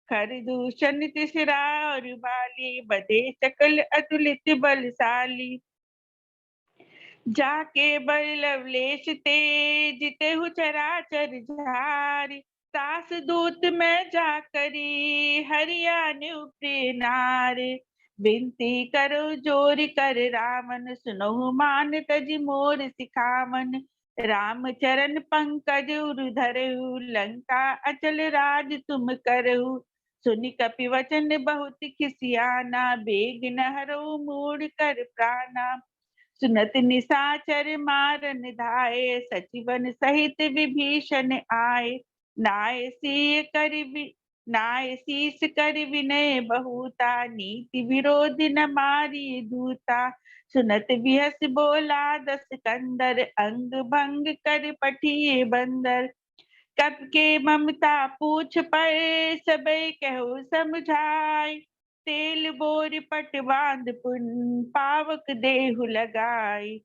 Speaker 9: खर दूषण तिसरा और बाली, बधे सकल अतुलित बलशाली। जाके बल लवलेश ते, जितेहु चराचर झारी। सास दूत में जा करी, हरियाण प्रिय नारी। विनती करो जोर कर रावण, सुनहु मान तज मोर सिखावन। राम चरण पंकज उर धरहु, लंका अचल राज तुम करहु। सुनि कपि वचन बहुत खिसियाना, बेग न हरऊ मूढ़ कर प्राणा। सुनत निशाचर मारन धाये, सचिवन सहित विभीषण आए। नाय शीस कर विनय बहुता, नीति विरोध न मारी दूता। सुनत बिहस बोला दस कंदर, अंग भंग कर पठिए बंदर। कब के ममता पूछ पर, सबे कहो समझाय। तेल बोर पट बांध पुन, पावक देहु लगाई।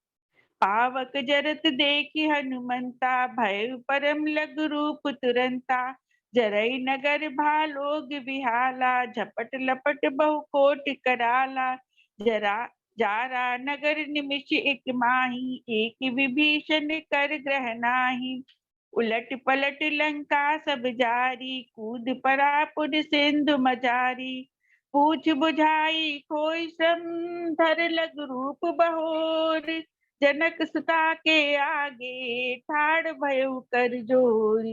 Speaker 9: पावक जरत देखी हनुमंता, भय परम लघु रूप तुरंता। जरई नगर भालोग बिहाला, झपट लपट बहु कोट कराला। जरा जारा नगर निमिष एक माही, एक विभीषण कर ग्रह नाही। उलट पलट लंका सब जारी, कूद पड़ा पुर सिंधु मजारी। पूछ बुझाई खोई श्रम, धर लघु रूप बहोर। जनक सुता के आगे, ठाड़ भयउ कर जोर।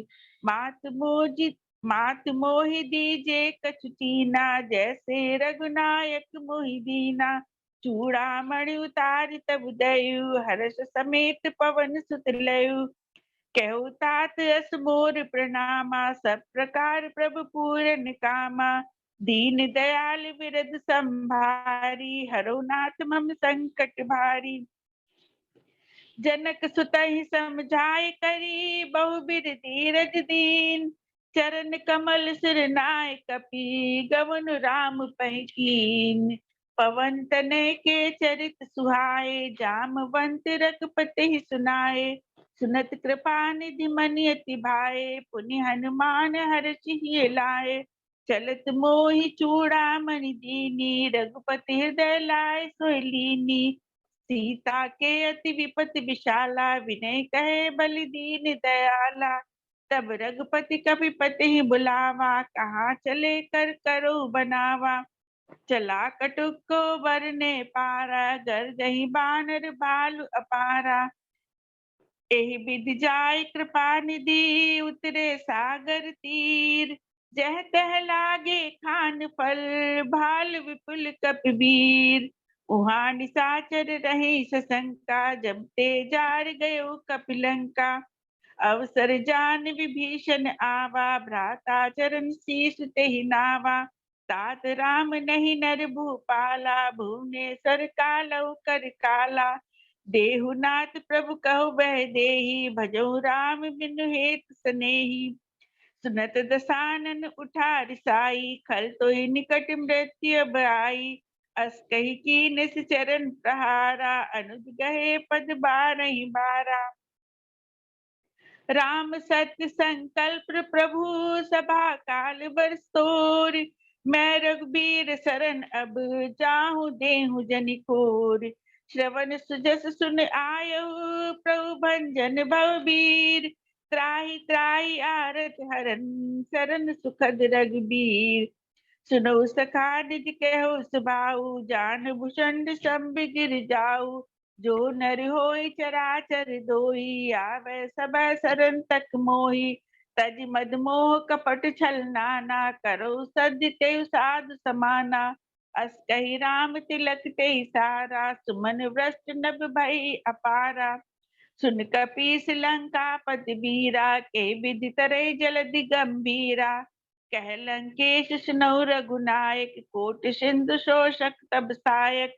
Speaker 9: मात मोहि दीजे कछु कीना, जैसे रघुनायक मोहि दीना। चूड़ामणि उतारि तब दयु, हर्ष समेत पवन सुत लयु। कहु तात अस मोर प्रणामा, सब प्रकार प्रभु पूरन कामा। दीन दयाल विरद संभारी, हरौ नाथ मम संकट भारी। जनक सुतहि समझाय करी, बहुबिध धीरज दीन। चरण कमल सिर नाय कपि, गवन राम पै कीन। पवन तनय के चरित सुहाए, जामवंत रघुपति ही सुनाए। सुनत कृपा निधि मनि अति भाए, पुनि हनुमान हर्षि लाए। चलत मोहि चूड़ामणि दीनी, रघुपति हृदय लाए सोई लीनी। सीता के अति विपति विशाला, विनय कहे बलि दीन दयाला। तब रघुपति कपिपति ही बुलावा, कहाँ चले कर करो बनावा। चला कटुक को बरने पारा, गर गही बानर भालु अपारा। एहि विधि जाय कृपा निधि, उतरे सागर तीर। जह तह लागे खान फल, भाल विपुल कपिवीर। उहाँ निशाचर रहे सशंका, जब ते जार गयो कपिलंका। अवसर जान विभीषण आवा, भ्राता चरण शीश तेहि नावा। तात राम नहीं नर भूपाला, भुवनेश्वर कालौ कर काला। देहु नाथ प्रभु कहु बह देहि, भजऊ राम बिनु हेत सनेही। सुनत दसानन उठा रिसाई, खल तोहि निकट मृत्यु आई। अस कही कीन चरण प्रहारा, अनुज गहे पद बारहि बारा। राम सत्य संकल्प प्रभु, सभा काल बरस तोर। मैं रघुबीर शरण अब, जाहूं देहूं जनिकोर। श्रवण सुजस सुन आयहु, प्रभु भंजन भवबीर। त्राहि त्राहि आरत हरन, शरण सुखद रघुबीर। सुनो सखा निज कहो सुभाऊ, जान भूषण शंभ गिर जाऊ। जो नर होई चराचर दोई, आवे सब सरन तक मोही। तज मद मोह कपट छल नाना, करो सद्य तेउ साधु समाना। अस कही राम तिलक तेहि सारा, सुमन वृष्ट नभ भई अपारा। सुन कपीस लंका पति बीरा, के विधि तरई जलधि गंभीरा। कह लंकेश सुनौ रघुनायक, कोट सिंधु शोषक तब सायक।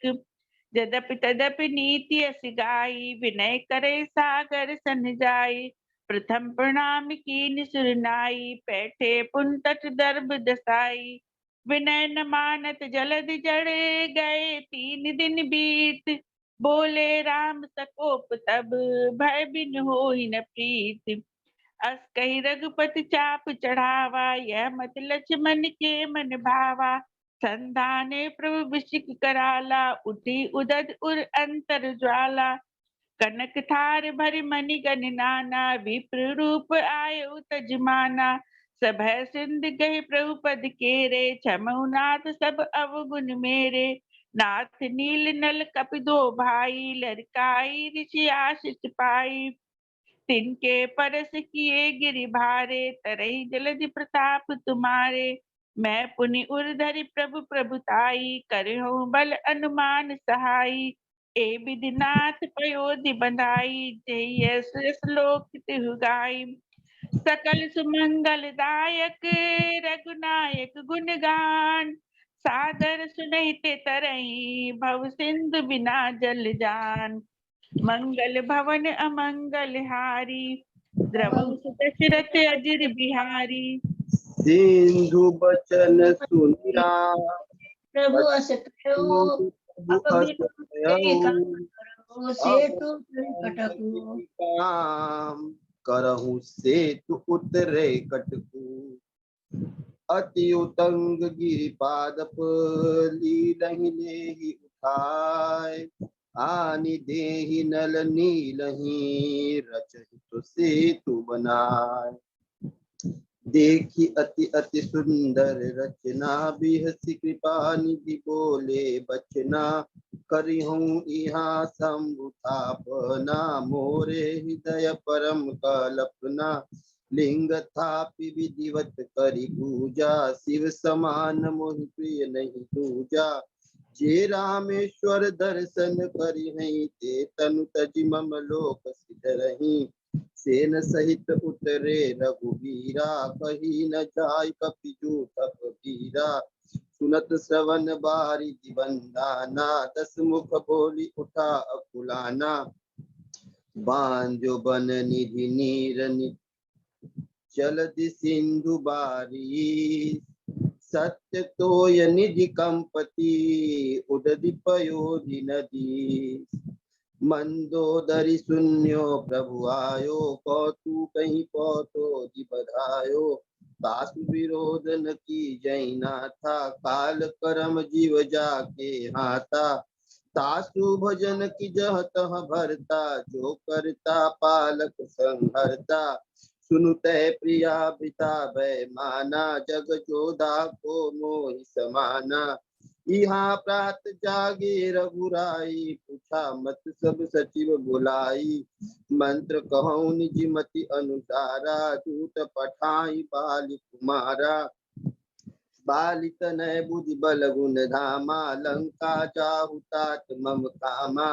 Speaker 9: यद्यपि तदपि नीति अस गाई, विनय करे सागर सन जाई। प्रथम प्रणाम कीन सुर नाई, पैठे पुन तट दर्भ दसाई। विनय न मानत जलधि जड़े, गए 3 दिन बीत। बोले राम सकोप तब, भय बिन होई न प्रीत। अस कही रघुपति चाप चढ़ावा, यह मत लक्ष्मण के मन भावा। संधाने प्रभु विषिक कराला, उठी उदद उर अंतर ज्वाला। कनक थार भरि मणि गण नाना, विप्र रूप आयो तजमाना। सभय सिंध गहि प्रभु पद केरे, छमऊ नाथ सब अवगुण मेरे। नाथ नील नल कपि दो भाई, लरकाई ऋषि आशीष पाई। तिनके परस किए गिरि भारे, तरहि जलधि प्रताप तुम्हारे। मैं पुनि उर्धरि प्रभु प्रभुताई, करहूँ बल अनुमान सहाई। ए विधिनाथ पयोधि बंधाई, जय श्लोक तिहु गाई। सकल सुमंगल दायक, रघुनायक गुण गान। सादर सुनहिते तरही, भव सिंधु बिना जल जान। मंगल भवन अमंगल हारी, द्रवहु दशरथ अजिर बिहारी।
Speaker 10: सिंधु बचन सुनिया,
Speaker 6: प्रभु अस कहो, अपवित्र सेतु कटकु।
Speaker 10: काम करहु सेतु उतरे कटकु। अति उतंग गिरिपादप, लीलहि लेहि उठाय। आनि देहि नल नीलहि, रचहित सेतु बनाय। देखी अति अति सुंदर रचना, बिहसी कृपा निधि बोले बचना। करिहूँ इहाँ शंभु थापना, मोरे हृदय परम कल्पना। लिंग थापि विधिवत करि पूजा, शिव समान मोहि प्रिय नहीं दूजा। जे रामेश्वर दर्शन करिहै, ते तनु तजि मम लोक सिधरहि। सेन सहित उतरे रघुबीरा, कही न जाय कपि जूथप बीरा। सुनत श्रवण बारिधि बंदाना, 10 मुख बोली उठा अकुलाना। बांजो बन निधि नीर जलधि सिंधु बारी, सत्य तोय निधि कंपति उददीपयोधि नदी मंदोदरी शून्यो प्रभु आयो कौतु कहीं पौतो दि बधायो तासु विरोधन की जैना था काल करम जीव जाके हाथा तासु भजन की जह तह भरता जो करता पालक संहरता सुनुते प्रिया पिता भय माना जग जोधा को मोहि समाना यहाँ प्रात जागे रघुराई पूछा मत सब सचिव बुलाई मंत्र कहूँ निज मति अनुसारा दूत पठाई बाल कुमारा बालित नय बुद्धि बल गुण धामा लंका जाहु तात मम कामा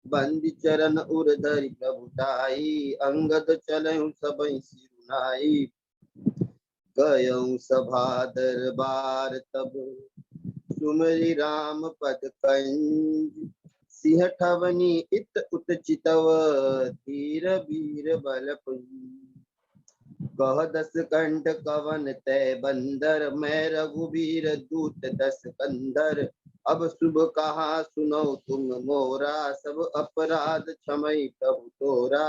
Speaker 10: बंदी चरण उर्धरि प्रभुताई अंगद चलहु सबहि सिरुनाई गयऊ सभा दरबार तब सुमरि राम पद कंज सिंह ठवनी इत उत चितव धीर वीर बल कह दस कंठ कवन तय बंदर मैं रघुबीर दूत दस कंधर अब शुभ कहा सुनो तुम मोरा सब अपराध क्षमई प्रभु तोरा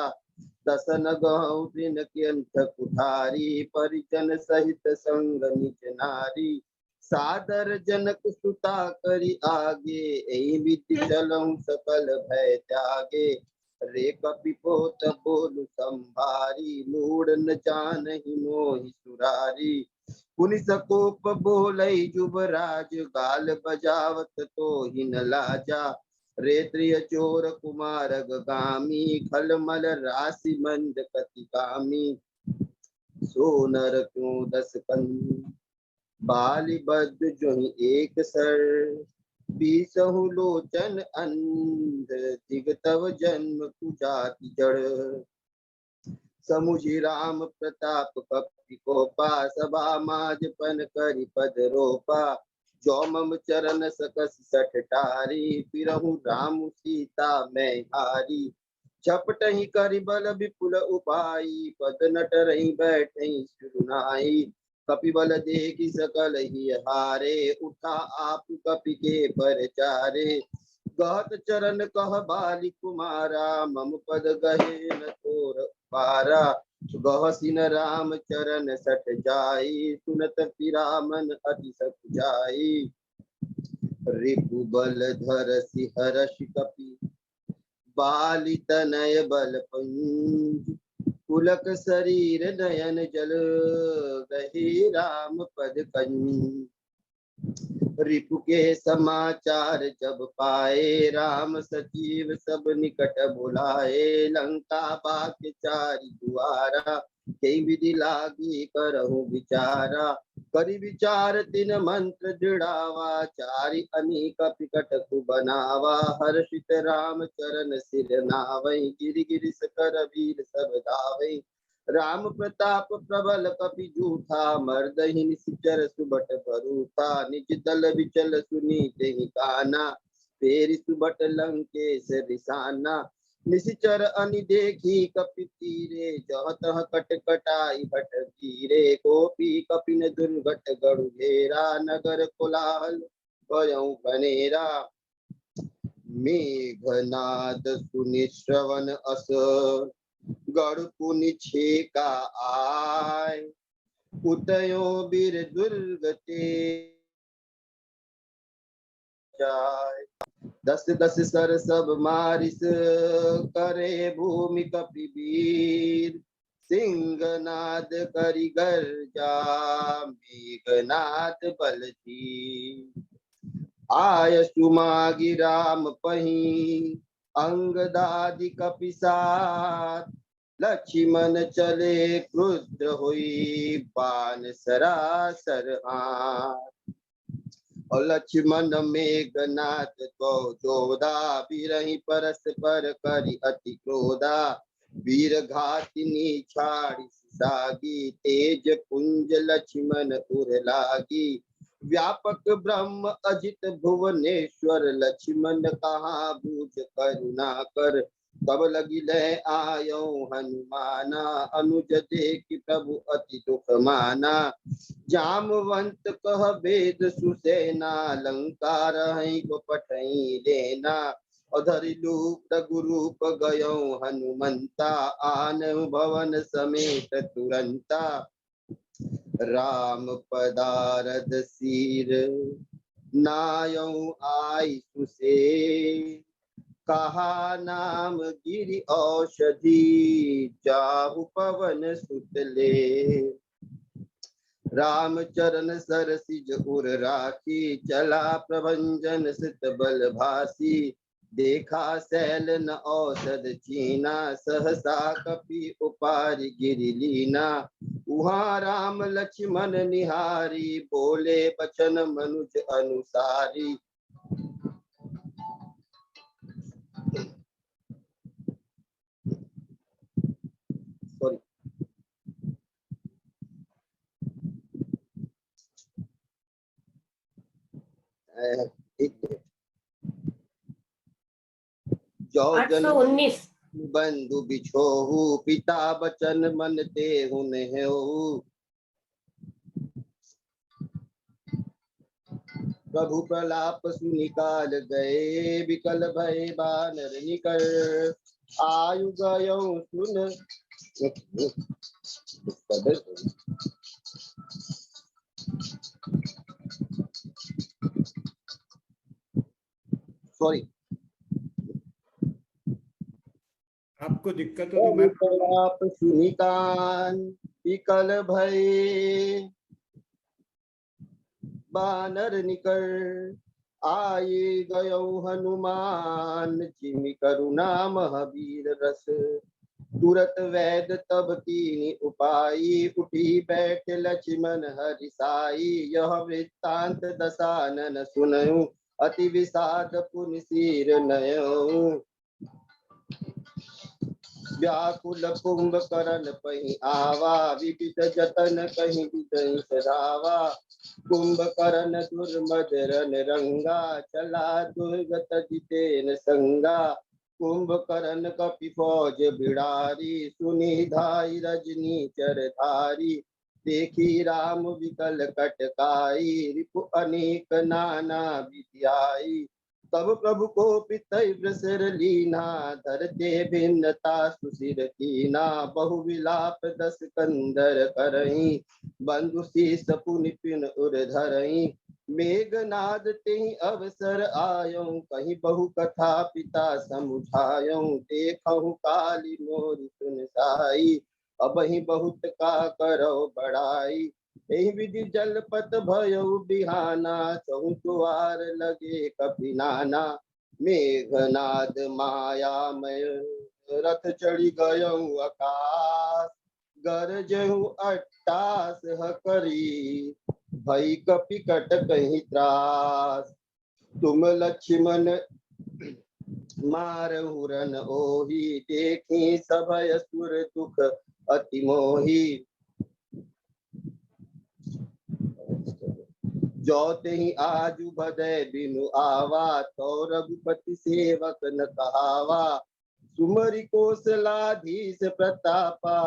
Speaker 10: दसन गहु दिन कंठ कुठारी परिजन सहित संग निज नारी सादर जनक सुता करी आगे एहि विधि चलऊं सकल भय त्यागे रे कपिपोत बोलु संभारी मूड न जानहि मोहि सुरारी पुनि सकोप बोलई जुबराज गाल बजावत तो ही न लाजा रे त्रिय चोर कुमार गामी खलमल राशि मंद कति कामी सोनर क्यों दस कंद बाली बद्ध जोहि एक सर बीसहु लोचन अंध दिगतव जन्म कुजाति जड़ समुझि राम प्रताप कपि कोपा सभा माज पन करि पद रोपा जो मम चरण सकस सठ टारी फिरहु राम सीता मैं हारी झपटहि करि बल विपुल उपाई पद नट रही बैठई सुनाई कपि बल देखि सकल ही हारे उठा आप कपि के परचारे गहत चरण कह बाली कुमारा मम पद गहे न तोर पारा गह सिन राम चरण सठ जाई सुनत पिरामन अति सख जाई रिपु बल धर सिहरष कपि बाली तनय बल पंज पुलक शरीर नयन जल गही राम पद कंज रिपु के समाचार जब पाए राम सचिव सब निकट बुलाए लंका बाके चारि दुआरा कई विधि लागी करहु विचारा करि विचार तिन मंत्र दृढ़ावा चारि अनेक पिकट कु बनावा हर्षित राम चरण सिर नावै गिरि गिरि कर वीर सब धावै राम प्रताप प्रबल कपि जूठा मर्दहि निश्चर सुबट भरूठा निज दल विचल सुनी तेहि काना फेरि सुबट लंकेश रिसाना निश्चर अनि देखी कपि तीरे जह तह कट कटाई भट गिरे गोपी कपिन दुर्घट गढ़ घेरा नगर कोलाहल भयउ घनेरा मेघनाद सुनि श्रवण अस गढ़ पुनि छेका आय उतयो बीर दुर्गते जाय दस दस सर सब मारिस करे भूमि कपि वीर सिंहनाद करि गर्जा मेघनाद बल थी आय सुमागी राम पही अंगदादि कपि साथ लक्ष्मण चले क्रुद्ध हुई बाण सरासर हाथ और लक्ष्मण मेघनाथ तो जोधा बिरहि परस्पर करि अति क्रोधा वीर घातिनी छाड़ी सागी तेज पुंज लक्ष्मण उर लागी व्यापक ब्रह्म अजित भुवनेश्वर लक्ष्मण कहा बूझ करुणा कर तब लगी ले आयो हनुमाना, अनुज देख प्रभु अति दुख माना। जामवंत कह वेद सुसेना, लंकार है को पठई लेना। अधरि लूप रघुरूप गयो हनुमंता, आन भवन समेत तुरंता। राम पदारद सीर नायौ आई सुसे, कहा नाम गिरि औषधि, जाहु पवन सुतले। राम चरण सर सिज उर राखी, चला प्रभंजन सित बल भासी। देखा सैल न औषध चीना, सहसा कपि उपारि गिरि लीना। उहाँ राम लक्ष्मण निहारी, बोले बचन मनुज अनुसारी। सॉरी, जो जन
Speaker 11: 819
Speaker 10: बंधु बिछोहु, पिता बचन मन तेहु नेहु। प्रभु प्रलाप सुनिकाल गए, विकल भय बानर निकर। आयु गयो सुन सॉरी,
Speaker 1: आपको दिक्कत हो तो मैं
Speaker 10: प्रलाप सुनिकान विकल भय बानर निकर। आये गयो हनुमान, जिमि करुणा महावीर रस। तुरत वैद तब कीनी उपाई, उठी बैठ लक्ष्मण हरि साई। यह वृत्तांत दसानन सुनऊं, अति विषाद पुनि सिर नयऊं। व्याकुल कुंभकर्ण पहि आवा, विपित जतन कहीं विदई सधावा। कुंभकर्ण दुर्मदरन रंगा, चला दुर्गत जितेन संगा। कुंभकर्ण कपि फौज बिड़ारी, सुनि धाई रजनी चरधारी। देखी राम विकल कटकाई, रिपु अनेक नाना विद्याई। तब प्रभु को पितै ब्रसर लीना, धरते भिन्नता सुशिर कीना। बहु विलाप दस कंदर करहीं, बंधु शीस पुनि पिन उर धरहीं। मेघनाद तेहि अवसर आयऊं, कहीं बहु कथा पिता समुझायऊं। देखहु काली मोर सुन साई, अबहि बहुत का करो बड़ाई। एहि विधि जलपत भयो बिहाना, चहु चुआर लगे कपि नाना। मेघनाद मायामय रथ चढ़ी गयऊ आकाश, गरजहु अट्टास हकरी, भई कपि कट कहीं त्रास। तुम लक्ष्मण मारहु रन ओहि, देखी सभय सुर दुख अति मोही। जो तेहि आजु भदय बिनु आवा, तो रघुपति सेवक न कहावा। सुमरि कौशलाधीश प्रतापा,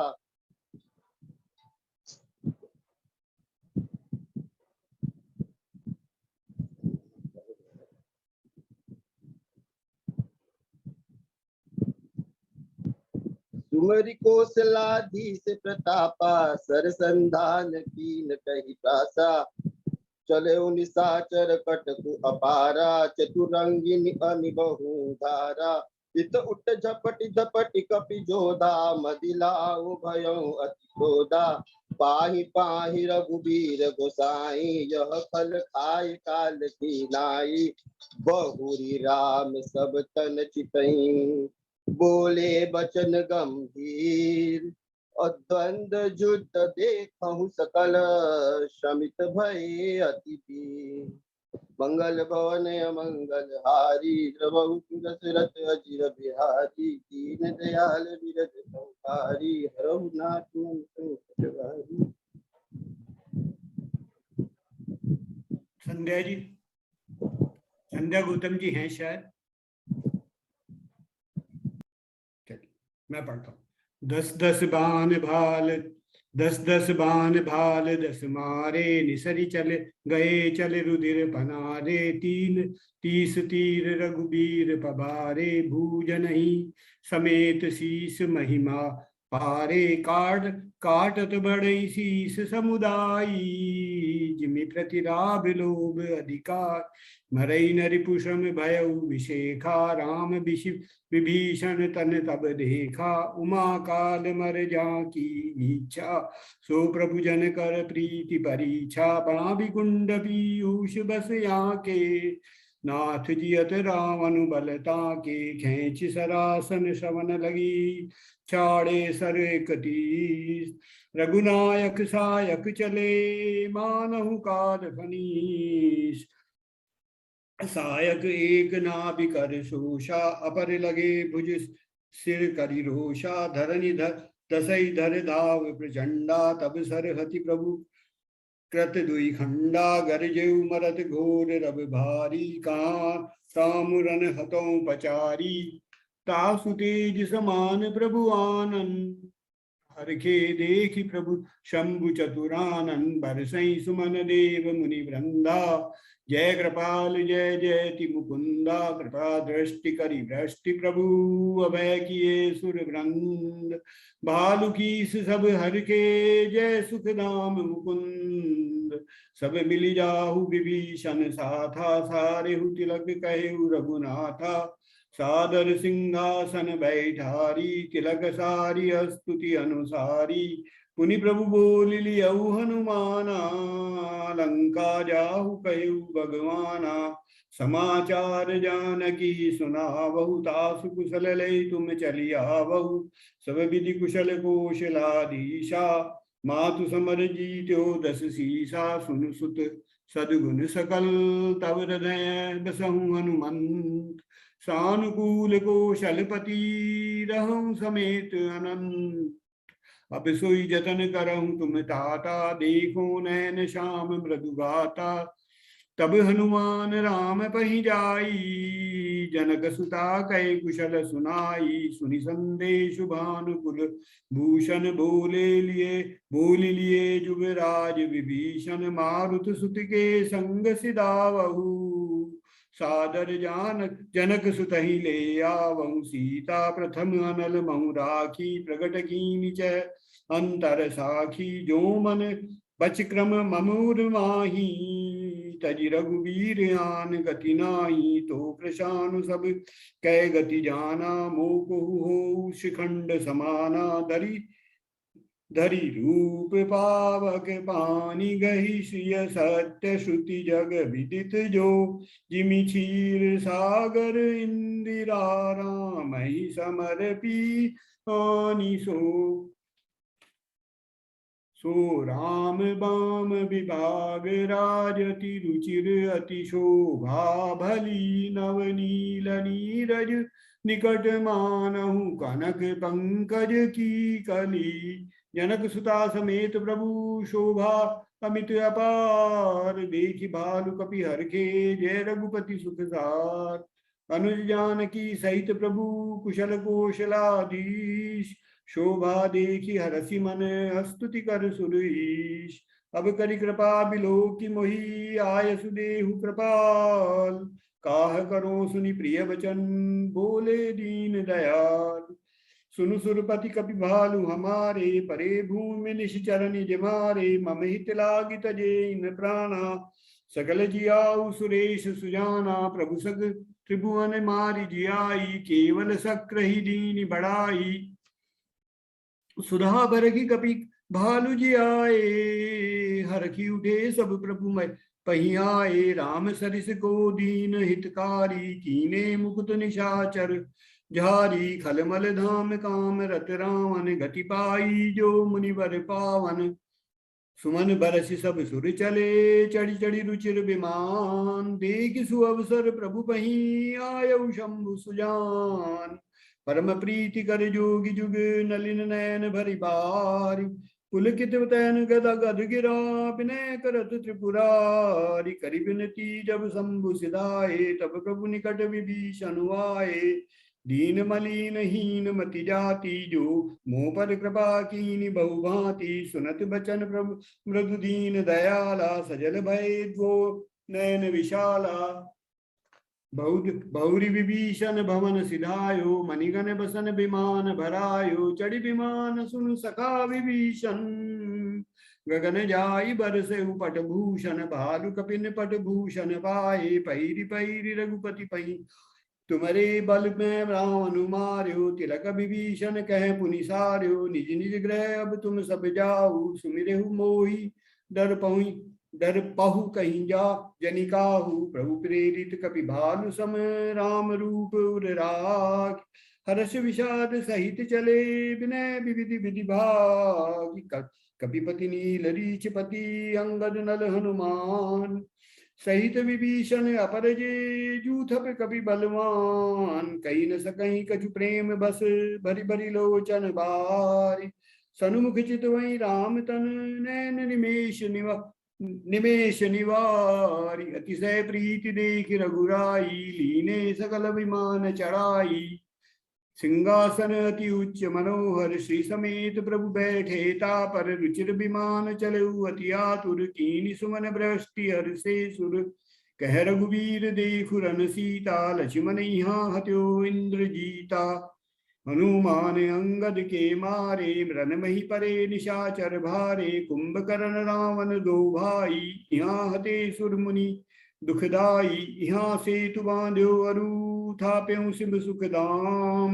Speaker 10: सुमरि कौशलाधीश प्रतापा। सरसंधान कीन कहि प्रासा, चले निशाचर कटकु अपारा। चतुरंगिनी अनिबहु धारा, इत उठ झपटि झपटि कपि जोधा। मदिलाउ भयउ अति क्रोधा, पाहि पाहि रघुबीर गोसाई। यह फल खाय काल की नाई, बहुरी राम सब तन चितई। बोले बचन गंभीर, द्वंद्व युद्ध देखहु सकल। शमित भय अति वीर, मंगल भवन अमंगल हारी। द्रवहु दशरथ अजिर बिहारी, दीन दयाल विरज संहारी। हरहु नाथ संकट भारी।
Speaker 1: संध्या जी, संध्या गौतम जी हैं शायद। मैं पढ़ता हूँ। 10 बान भाल 10 बान भाल 10 मारे, निसरी चले गए चले रुधिर पनारे, 30 तीर रघुबीर पबारे, भूज नहीं समेत शीस महिमा पारे, काटत बड़ई शीस समुदायी, जिमि प्रतिराभ लोभ अधिकार, मरई नरिपुषम भयउ विशेखा, राम विभीषण तन तब देखा, उमा काल मर जाकी इच्छा, सो प्रभु जन कर प्रीति परीक्षा, बाबी कुंड पीयूष बस के, नाथ जियत रावण बलता के, खेच सरासन श्रवण लगी, छाड़े सर 31, रघुनायक सायक चले, मानहु काल फनीश, सायक एक नाभि कर शोषा, अपर लगे भुज सिर करि रोषा, धरनि दसई धर धाव प्रचंडा, तब सरहति प्रभु कृत दुई खंडा, गरजेउ मरत घोर रब भारी, कहाँ तामुरन हतों पचारी, तासु तेज समान प्रभु आनंद, हरखे देखि प्रभु शंभु चतुरानन, बरसई सुमन देव मुनि वृंदा, जय कृपाल जय जयति मुकुंदा, कृपा दृष्टि करि दृष्टि प्रभु, अभय किए सुर वृंद, भालु कीस सब हर के, जय सुख धाम मुकुंद, सब मिली जाहु विभीषण साथा, सारे हु तिलक कहेउ रघुनाथा, सादर सिंहासन बैठारी, तिलक सारी स्तुति अनुसारी, पुनि प्रभु बोल लियऊ हनुमाना, लंका जाहु कहु भगवाना, समाचार जानकी सुनावहु, तासु कुशल लय तुम चलियावहु, सब विधि कुशल कौशलाधीशा, मातु समर जीत्यो 10 सीसा, सुन सुत सद्गुण सकल तव हृदय बसहु हनुमंत, सानुकूल कौशलपति रहूं समेत अनंत, अब सोई जतन करहूं तुम ताता, देखो नैन श्याम मृदु गाता, तब हनुमान राम पहि जाई, जनक सुता कै कुशल सुनाई, सुनि संदेश भानुकुल भूषण, बोल लिए जुगराज विभीषण, मारुत सुत के संग सिधावहु, सादर जनक सुतहि ले आवहु, सीता प्रथम अनल महु राखी, प्रगट कीनि चै अंतर साखी, जो मन बच क्रम ममूर माही, तजि रघुवीर आन गति नाही, तो प्रशानु सब कै गति जाना, मोकहु हो शिखंड समाना, धरि रूप पावक पानी, गहि श्रिय सत्य श्रुति जग विदित जो, जिमि क्षीर सागर इंदिरा रामहि समर्पी आनि सो राम बाम विभाग राजति रुचिर अति शोभा भली, नवनील नीरज निकट मानहु, कनक पंकज की कली, जनक सुता समेत प्रभु शोभा अमित अपार, देखि भालु कपि हरखे, जय रघुपति सुख सार, अनुज जानकी सहित प्रभु कुशल कौशलाधीश, शोभा देखि हरसि मन स्तुति कर सुरीश, अब करि कृपा बिलो की मोहि, आय सुदेहु कृपाल, काह करो सुनि प्रिय बचन, बोले दीन दयाल, सुनु सुरपति कपि भालु हमारे, परे भूमि निश्चर निज मारे, मम हित लागी तजे इन प्राणा, सकल जियाउ सुरेश सुजाना, प्रभु सग त्रिभुवन मारि जियाई, केवल शक्र ही दीन बढ़ाई, सुधा बरखी कपि भालु जियाए, हरखी उठे सब प्रभु मैं पहियाए, राम सरिस को दीन हितकारी, कीने मुकुट निशाचर झारी, खलमल धाम काम रत रावण, गति पाई जो मुनिवर पावन, सुमन बरसि सब सुर चले, चढ़ी चढ़ी रुचिर विमान, देख सुअवसर प्रभु पही, आयउ शंभु सुजान, परम प्रीति कर जोगी जुग, नलिन नयन भरि बारी, पुलकित तैन गदा गद गिरा, विनय करत त्रिपुरारी, करि विनती जब शंभु सिधाए, तब प्रभु निकट विभीषण आए, दीन मलिन हीन मति जाति जो मोह पर कृपा कीनी बहुभांति सुनत बचन प्रभु मृदु दीन दयाला सजल भय द्वो नयन विशाला बहुरी विभीषण भवन सिधायो मणिगण बसन विमान भरायो चढ़ी विमान सुन सखा विभीषण गगन जाई बरसे पट भूषण भालु कपिन पट भूषण पाए पैरी पैरी रघुपति पही तुम्हारे बल में रावण मार्यो तिलक विभीषण कह पुनि सार्यो निज निज ग्रह अब तुम सब जाऊ सुमिरहु मोहि डर पहु कहीं जा जनिकाहु प्रभु प्रेरित कपि भालु सम राम रूप उर राग हर्ष विषाद सहित चले विनय विविधि विधि भाग कपिपति नील रीछपति अंगद नल हनुमान सहित विभीषण अपर जे जूथप कपि बलवान कहीं न सकहीं कछु प्रेम बस भरी भरी लोचन बारी सनुमुख चित वही राम तन नैन निमेश निवारी अतिशय प्रीति देख रघुराई लीने सकल विमान चढ़ाई सिंहासन अति उच्च मनोहर श्री समेत प्रभु बैठे तापर रुचिर विमान चलऊ अति आतुर कीनि सुमन बृष्टि हर से सुर कह रघुवीर देखु रन सीता लक्ष्मण यहाँ हत्यो इंद्रजीता हनुमान अंगद के मारे मृन मही परे निशाचर भारे कुंभकर्ण रावण दो भाई यहाँ हते सुर मुनि दुखदाई यहाँ सेतु बांध्यो अरु थाप्यों सिंह सुखदाम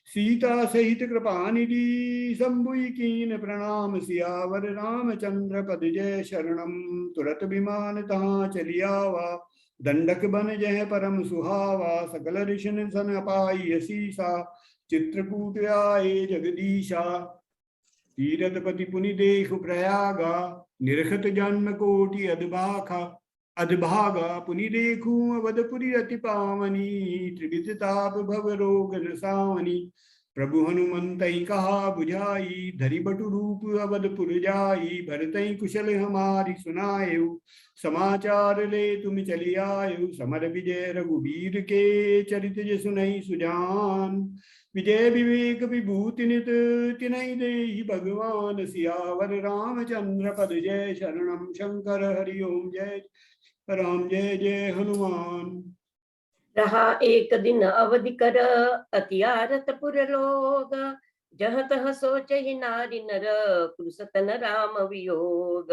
Speaker 1: सीता सहित कृपा निधि शंभुई कीन प्रणाम सियावर रामचंद्र पद जय शरणम तुरत विमान तहाँ चलियावा दंडक बन जय परम सुहावा सकल ऋषि सन अपाई असीसा चित्रकूट आए जगदीशा तीरथपति पुनि देख प्रयागा निरखत जन्म कोटि अधभागा पुनि देखू अवधपुरी अति पावनी त्रिविध ताप भव रोग रसावनी प्रभु हनुमंत कहा बुझाई धरि बटु रूप अवधपुर जाई भरतई कुशल हमारी सुनायु समाचार ले तुम चली आयु समर विजय रघुवीर के चरित जसु नहीं सुजान विजय विवेक विभूति नित तिनहि देहि भगवान सियावर रामचंद्र पद जय शरणम शंकर हरि ओम जय राम जय जय हनुमान।
Speaker 11: रहा एक दिन अवधि कर अति आरत पुर लोग जह तह सोच ही नारी नर कुरुसतन राम वियोग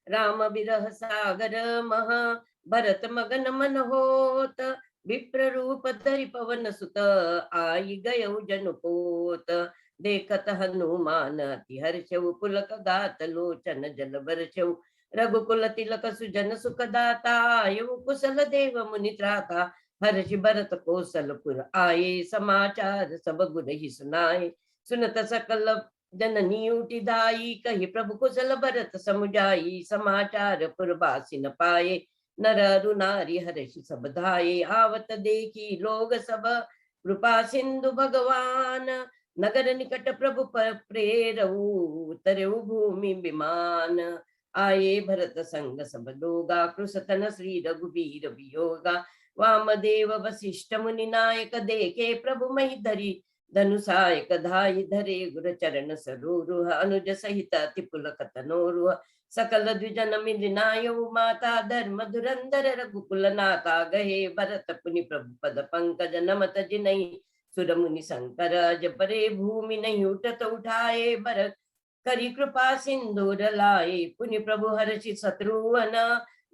Speaker 11: राम बिरह सागर महा भरत मगन मन होत विप्र रूप धरि पवन सुत आई गयउ जनुपोत देखत हनुमान अति हर्षउ पुलक गात लोचन जल वर्षउ रघुकुल तिलक सुजन सुख दाता आयु कुशल देव मुनि त्राता हर्षि भरत कौशलपुर आये समाचार सब गुर ही सुनाए सुनत सकल जननी उठिदाई कही प्रभु कुशल भरत समुझाई समाचार पुरवासी न पाए नर अरु नारी हर्षि सब धाये आवत देखी लोग सब कृपा सिंधु भगवान नगर निकट प्रभु प्रेरऊ तरऊ भूमि विमान आये भरत संग सब लोगा कृषतन श्री रघुवीर वियोगा वामदेव वशिष्ठ मुनि नायक देखे प्रभु मही धरी धनुषायक धाई धरे गुर चरण सरोरुह अनुज सहित अति पुलक तनोरुह सकल द्विजन मिलिनायु माता धर्म धुरंधर रघुकुल नाथा गहे भरत पुनि प्रभु पद पंकज नमत जिनहि सुर मुनि शंकर अज परे भूमि नहीं उठत उठाए भरत करी कृपा सिंदूर लाए पुनि प्रभु हर्षि शत्रुवन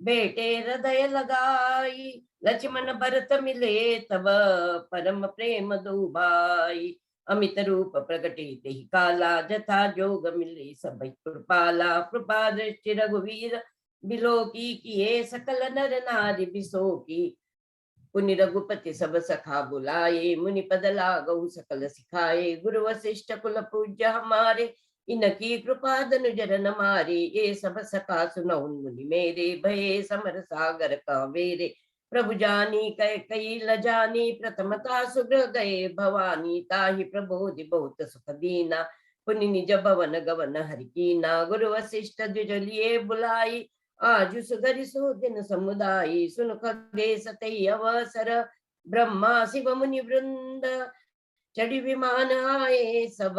Speaker 11: बेटे हृदय लगाई लक्ष्मण भरत मिले तब परम प्रेम दो भाई अमित रूप प्रगटे ही काला जथा जोग मिले सब कृपाला कृपा दृष्टि रघुवीर बिलोकी किए सकल नर नारी बिसोकी पुनि रघुपति सब सखा बुलाए मुनि पद लागहु सकल सिखाए गुरु वशिष्ठ कुल पूज्य हमारे इनकी कृपा धनुजरन मारे ये सब सखा सुनौ मुनि मेरे भये समर सागर कावेरे प्रभु जानी कह कई लजानी प्रथमता सुग्र गए भवानी ताहि प्रबोधि बहुत सुख दीना पुनि निज भवन गवन हरिकीना गुरु वशिष्ठ द्विजलिए बुलाई आज सुगरि सो दिन समुदायी सुन खगे सतई अवसर ब्रह्मा शिव मुनि वृंद चढ़ी विमान आए सब,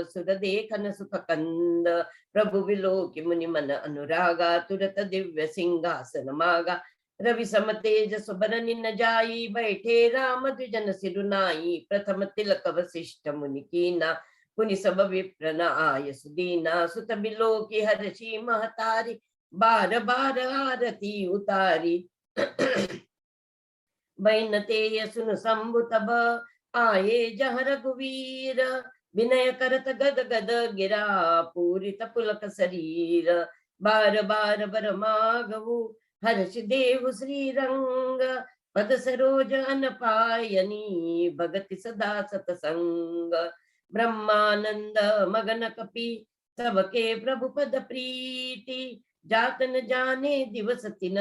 Speaker 11: सुर देखन सुख कंद। प्रभु विलोक मुनि मन अनुरागा, तुरत दिव्य सिंहासन मागा। रवि सम तेज सुबरन न जाई, बैठे राम द्विजन सिरुनाई। प्रथम तिलक वशिष्ठ मुनि कीना, पुनि सब विप्र न आय सुदीना। सुत बिलोकी हर्षि महतारी, बार बार आरती उतारी। बैन ते सुन शंभु तब, आए जह रघुवीर। विनय करत गद गद गिरा, पूरित पुलक शरीर। बार बार बर मागवु, हर्ष देव श्री रंग। पद सरोज अन पायनी, भगति सदा सतसंग। ब्रह्मानंद मगन कपि, सबके प्रभु पद प्रीति। जातन जाने दिवस तिन,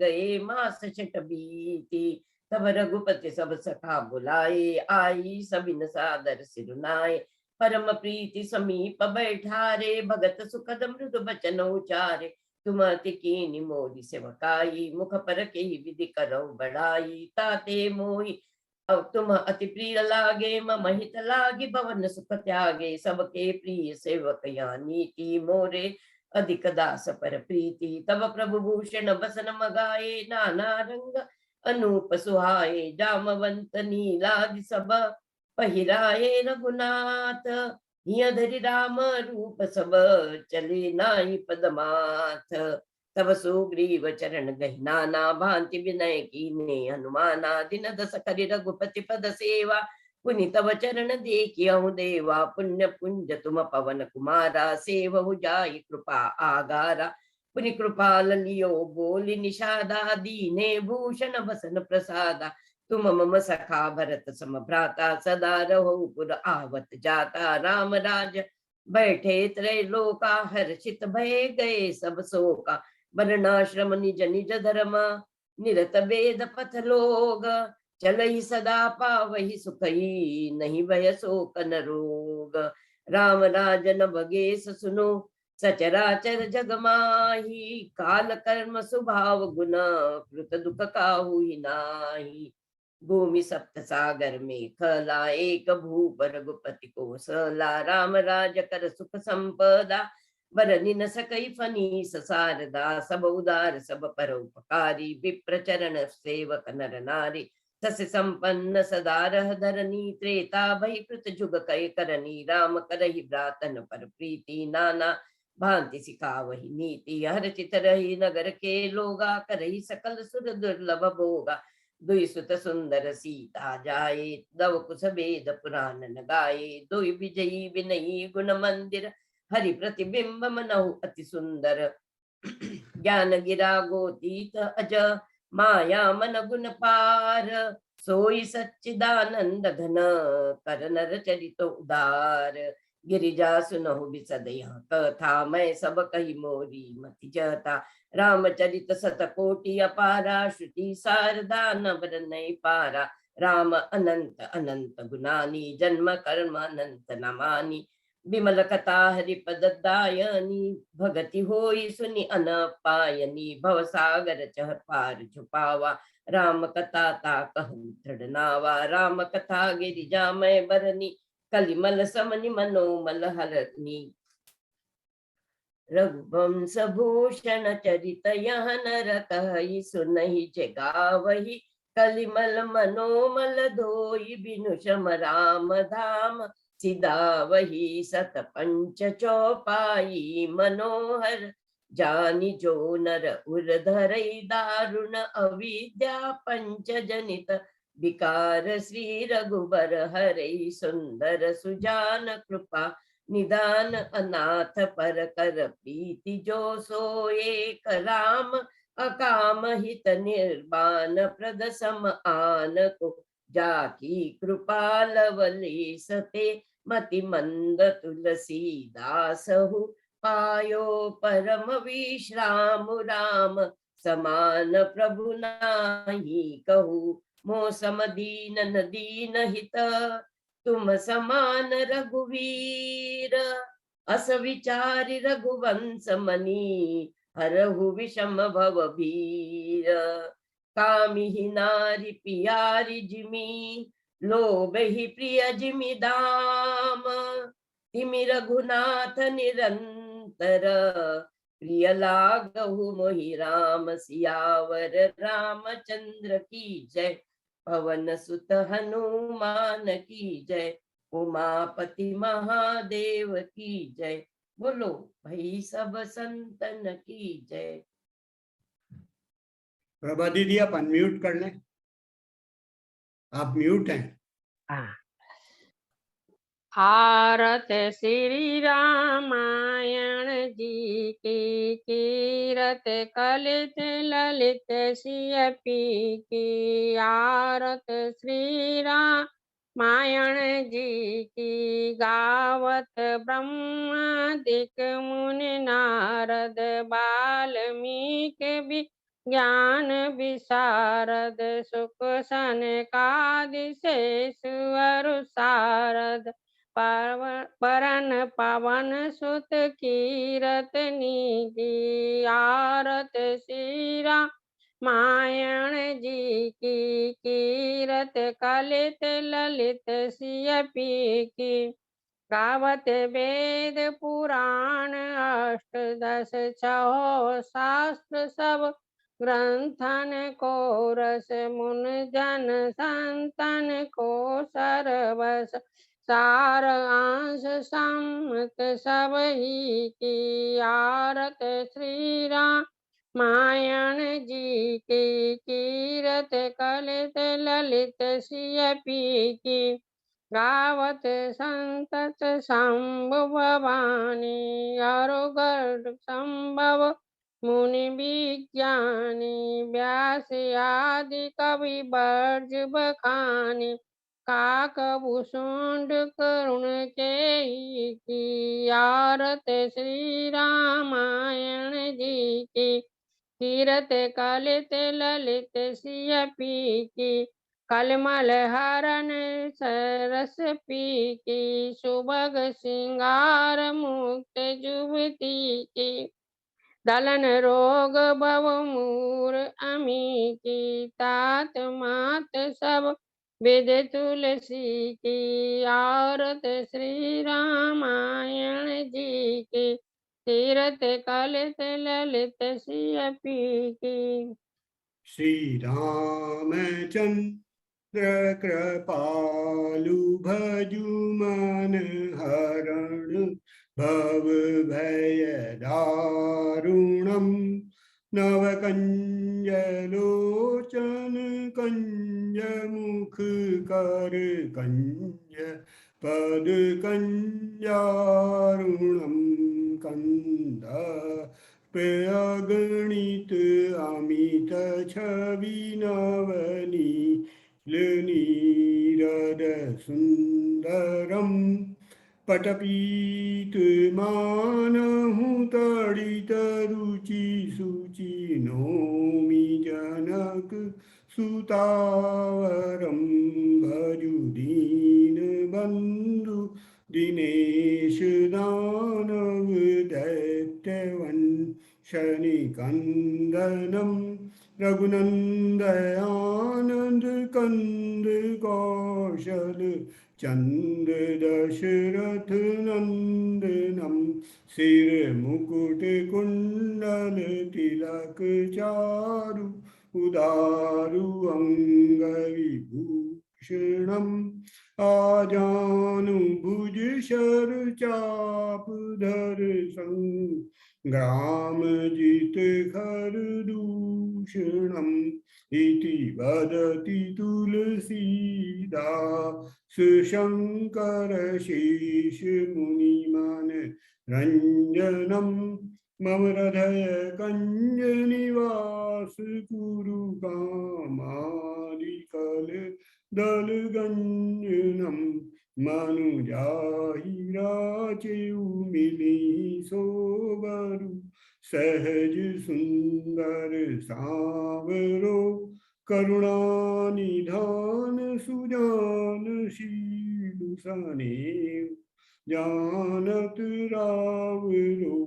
Speaker 11: गए मास छठ बीती। तब रघुपति सब सखा बुलाए, आई सबिन सादर सिरुनाए। परम प्रीति समीप बैठारे, भगत सुखद मृदु बचन उचारे। तुम अति कीनि मोहि सेवकाई, मुख पर के विधि करौ बढ़ाई। ताते मोहि अब तुम अति प्रिय लागे, मम हित लागी भवन सुख त्यागे। सबके प्रिय सेवक या नीति, मोरे अधिक दास पर प्रीति। तब प्रभु भूषण बसन मगाए, नाना रंग अनूप सुहाए। जामवंत नीलादि सब, पहिराए रघुनाथ। हिय धरि राम रूप सब, चले नाहि पदमाथ। तब सुग्रीव चरण गहिनाना, भांति विनय कीने हनुमाना। दिन दस करि रघुपति पद सेवा, पुनि तब चरण देखियहु देवा। पुण्य पुंज तुम पवन कुमारा, सेवहु जाहि कृपा आगारा। पुनि कृपाल लियो बोली निषादा, दीने भूषण बसन प्रसादा। तुम मम सखा भरत सम भ्राता, सदा रहो पुर आवत जाता। राम राज बैठे त्रैलोका, हर्षित भय गए सब शोका। वर्णाश्रम निज निज धर्म, निरत वेद पथ लोग। चलई सदा पावहि सुखई, नहीं भय शोक न रोग। राम राजन बगेश सुनो, सचराचर जग माही। काल कर्म स्वभाव गुण, कृत दुख काहू ही नाही। भूमि सप्त सागर में खला, एक भूप रघुपति को सला। राम राज कर सुख संपदा, बरनि न सकई फनीस सारदा। सब उदार सब परोपकारी, विप्र चरण सेवक नर नारी। तस संपन्न सदा रह धरनी, त्रेता भई कृत जुग कय करनी। राम करहि भ्रातन पर प्रीति, नाना भांति सिखावहि नीति। हर चित रही नगर के लोगा, करही सकल सुर दुर्लभ भोगा। दुई सुत सुंदर सीता जाए, दव कुश वेद पुराण न गाए। दुई विजयी विनयी गुण मंदिर, हरि प्रतिबिंब मनहु अति सुंदर। ज्ञान गिरा गोतीत अज, माया मन गुण पार। सोई सच्चिदानंद घन, कर नर चरित उदार। गिरिजा सुनहु बिसद यहाँ कथा, मैं सब कही मोरी मति जता। रामचरित शतकोटि अपारा, श्रुति शारदा नवर नहीं पारा। राम अनंत अनंत गुनानी, जन्म कर्म अनंत नमानी। विमल कथा हरिपद दायनी, भगति होई सुनि अनपायनी। भव सागर चह पार छुपावा, राम कथा ताकहु दृढ़ नावा। राम कथा गिरिजा मैं बरनी, कलिमल समनि मनोमल हरनी। रघुवंश भूषण चरित यह नर कहि, सुनहि जगावहि। कलिमल मनोमल धोई, बिनु सम राम धाम सिधावहि। सत पंच चौपाई मनोहर, जानि जो नर उर धरई। दारुण अविद्या पंच जनित, विकार श्री रघुबर हरई। सुंदर सुजान कृपा निदान, अनाथ पर कर प्रीति जो सोए। राम अकाम हित निर्वाण, प्रद सम आन को जाकी कृपा लवली सते। मति मंद तुलसीदासहु, पायो परम विश्राम। राम समान प्रभु नाही कहू, मोह सम दीन दीन हित। तुम समान रघुवीर, अस विचारि रघुवंश मनी। हरहु विषम भव भीर। कामी ही नारी पियारी जिमी, लोभ ही प्रिय जिमी दाम। तिमि रघुनाथ निरंतर, प्रिय लागहु मोहि राम। सियावर रामचंद्र की जय, पवन सुत हनुमान की जय, उमापति महादेव की जय। बोलो भाई सब संतन की जय।
Speaker 1: प्रभा दीदी आप अनम्यूट कर लें, आप म्यूट हैं।
Speaker 12: आरत श्री रामायण जी की, कीरत कलित ललित सियपी की। आरत श्री रामायण जी की, गावत ब्रह्मादिक मुनि नारद, वाल्मीकि भी ज्ञान विशारद। सुख सनकादि शेष अरु सारद, परन पवन सुत कीरतनी की। आरत श्री रामायण जी की, कीरत कलित ललित सियपी की। गावत वेद पुराण अष्टदश छहो शास्त्र, सब ग्रंथन को रस मुन जन संतन को सरवस। सार अंश सम्मत सब ही की। आरत श्री रामायण जी की, कीरत कलित ललित सियपी की। गावत संतत संभव भवानी, अरुगढ़ संभव मुनि विज्ञानी। व्यास आदि कवि बर्ज बखानी, काकभूषुंड करुण के की। आरत श्री रामायण जी की, कीरत कलित ललित सियपी की। कलमल हरण सरस पी की, सुभग सिंगार मुक्त जुबती की। दलन रोग भव मूर अमी की, तात मात सब वेद तुलसी की। आरत श्री रामायण जी की, तीरथ कलित ललित सियपी की।
Speaker 1: श्री रामचंद्र कृपालु भजु मन हरण, भव भय दारुणम। नव कंज लोचन कंज मुख कर कंज, पद कंजारुणम कंद। अगणित अमित छवि नवनील नीरद सुंदरम। पटपीत मानहु तड़ित रुचि सुचि, नौमि जनक सुतावरम। भजु दीन बंधु दिनेश दानव, दैत्यवन शनिकंदनम। रघुनंदयानंद कंद कौशल चंद, दशरथ नंदनम। सिर मुकुट कुंडल तिलक चारु, उदारु अंग विभूषणम। आजानु भुज शर चाप धर संग्राम, जित खर दूषणम। इति वदति तुलसीदास शंकर शेष मुनिमान रंजनम। मम हृदय कंज निवास कुरु कामादिकल दल गंजनम। मनुजाहि राचेउ मिली सोबरु, सहज सुंदर सांवरो। करुणा निधान सुजान शील सनेव, जानत रावरो।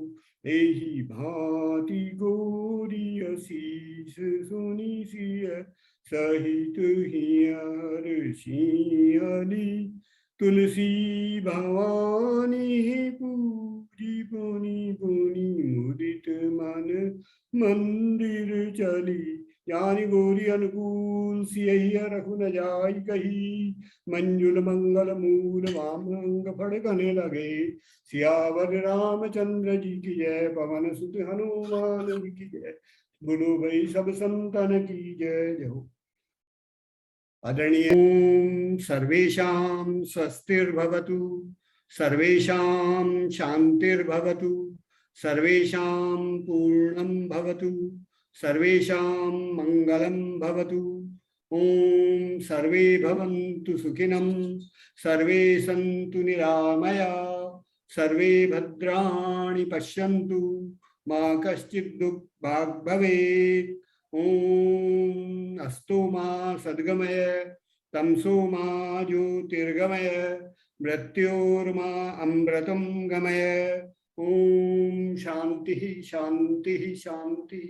Speaker 1: एहि भांति गोरी असीस सुनि सिय सहित हियर सिंहली तुलसी भवानी पूजी पुनि पुनि मुदित मन मंदिर चली यानी गौरी अनुकूल सियहि रखु न जाय कही मंजुल मंगल मूल वामंग फड़कने लगे सियावर रामचंद्र जी की जय पवन सुत हनुमान जी की जय बोलो भाई सब संतन की जय जय हो आदरणीय ओम सर्वेषां स्वस्तिर्भवतु सर्वेषां शांतिर्भवतु सर्वेषां पूर्णं भवतु सर्वेषां मंगलं भवतु ओम सर्वे भवन्तु सुखिनं सर्वे सन्तु निरामया सर्वे भद्राणि पश्यन्तु मा कश्चित् दुःखभाग् भवेत् ओम अस्तु मा सद्गमय तमसो मा ज्योतिर्गमय मृत्योर्मा अमृतं गमय ओम शांति शांति शांति।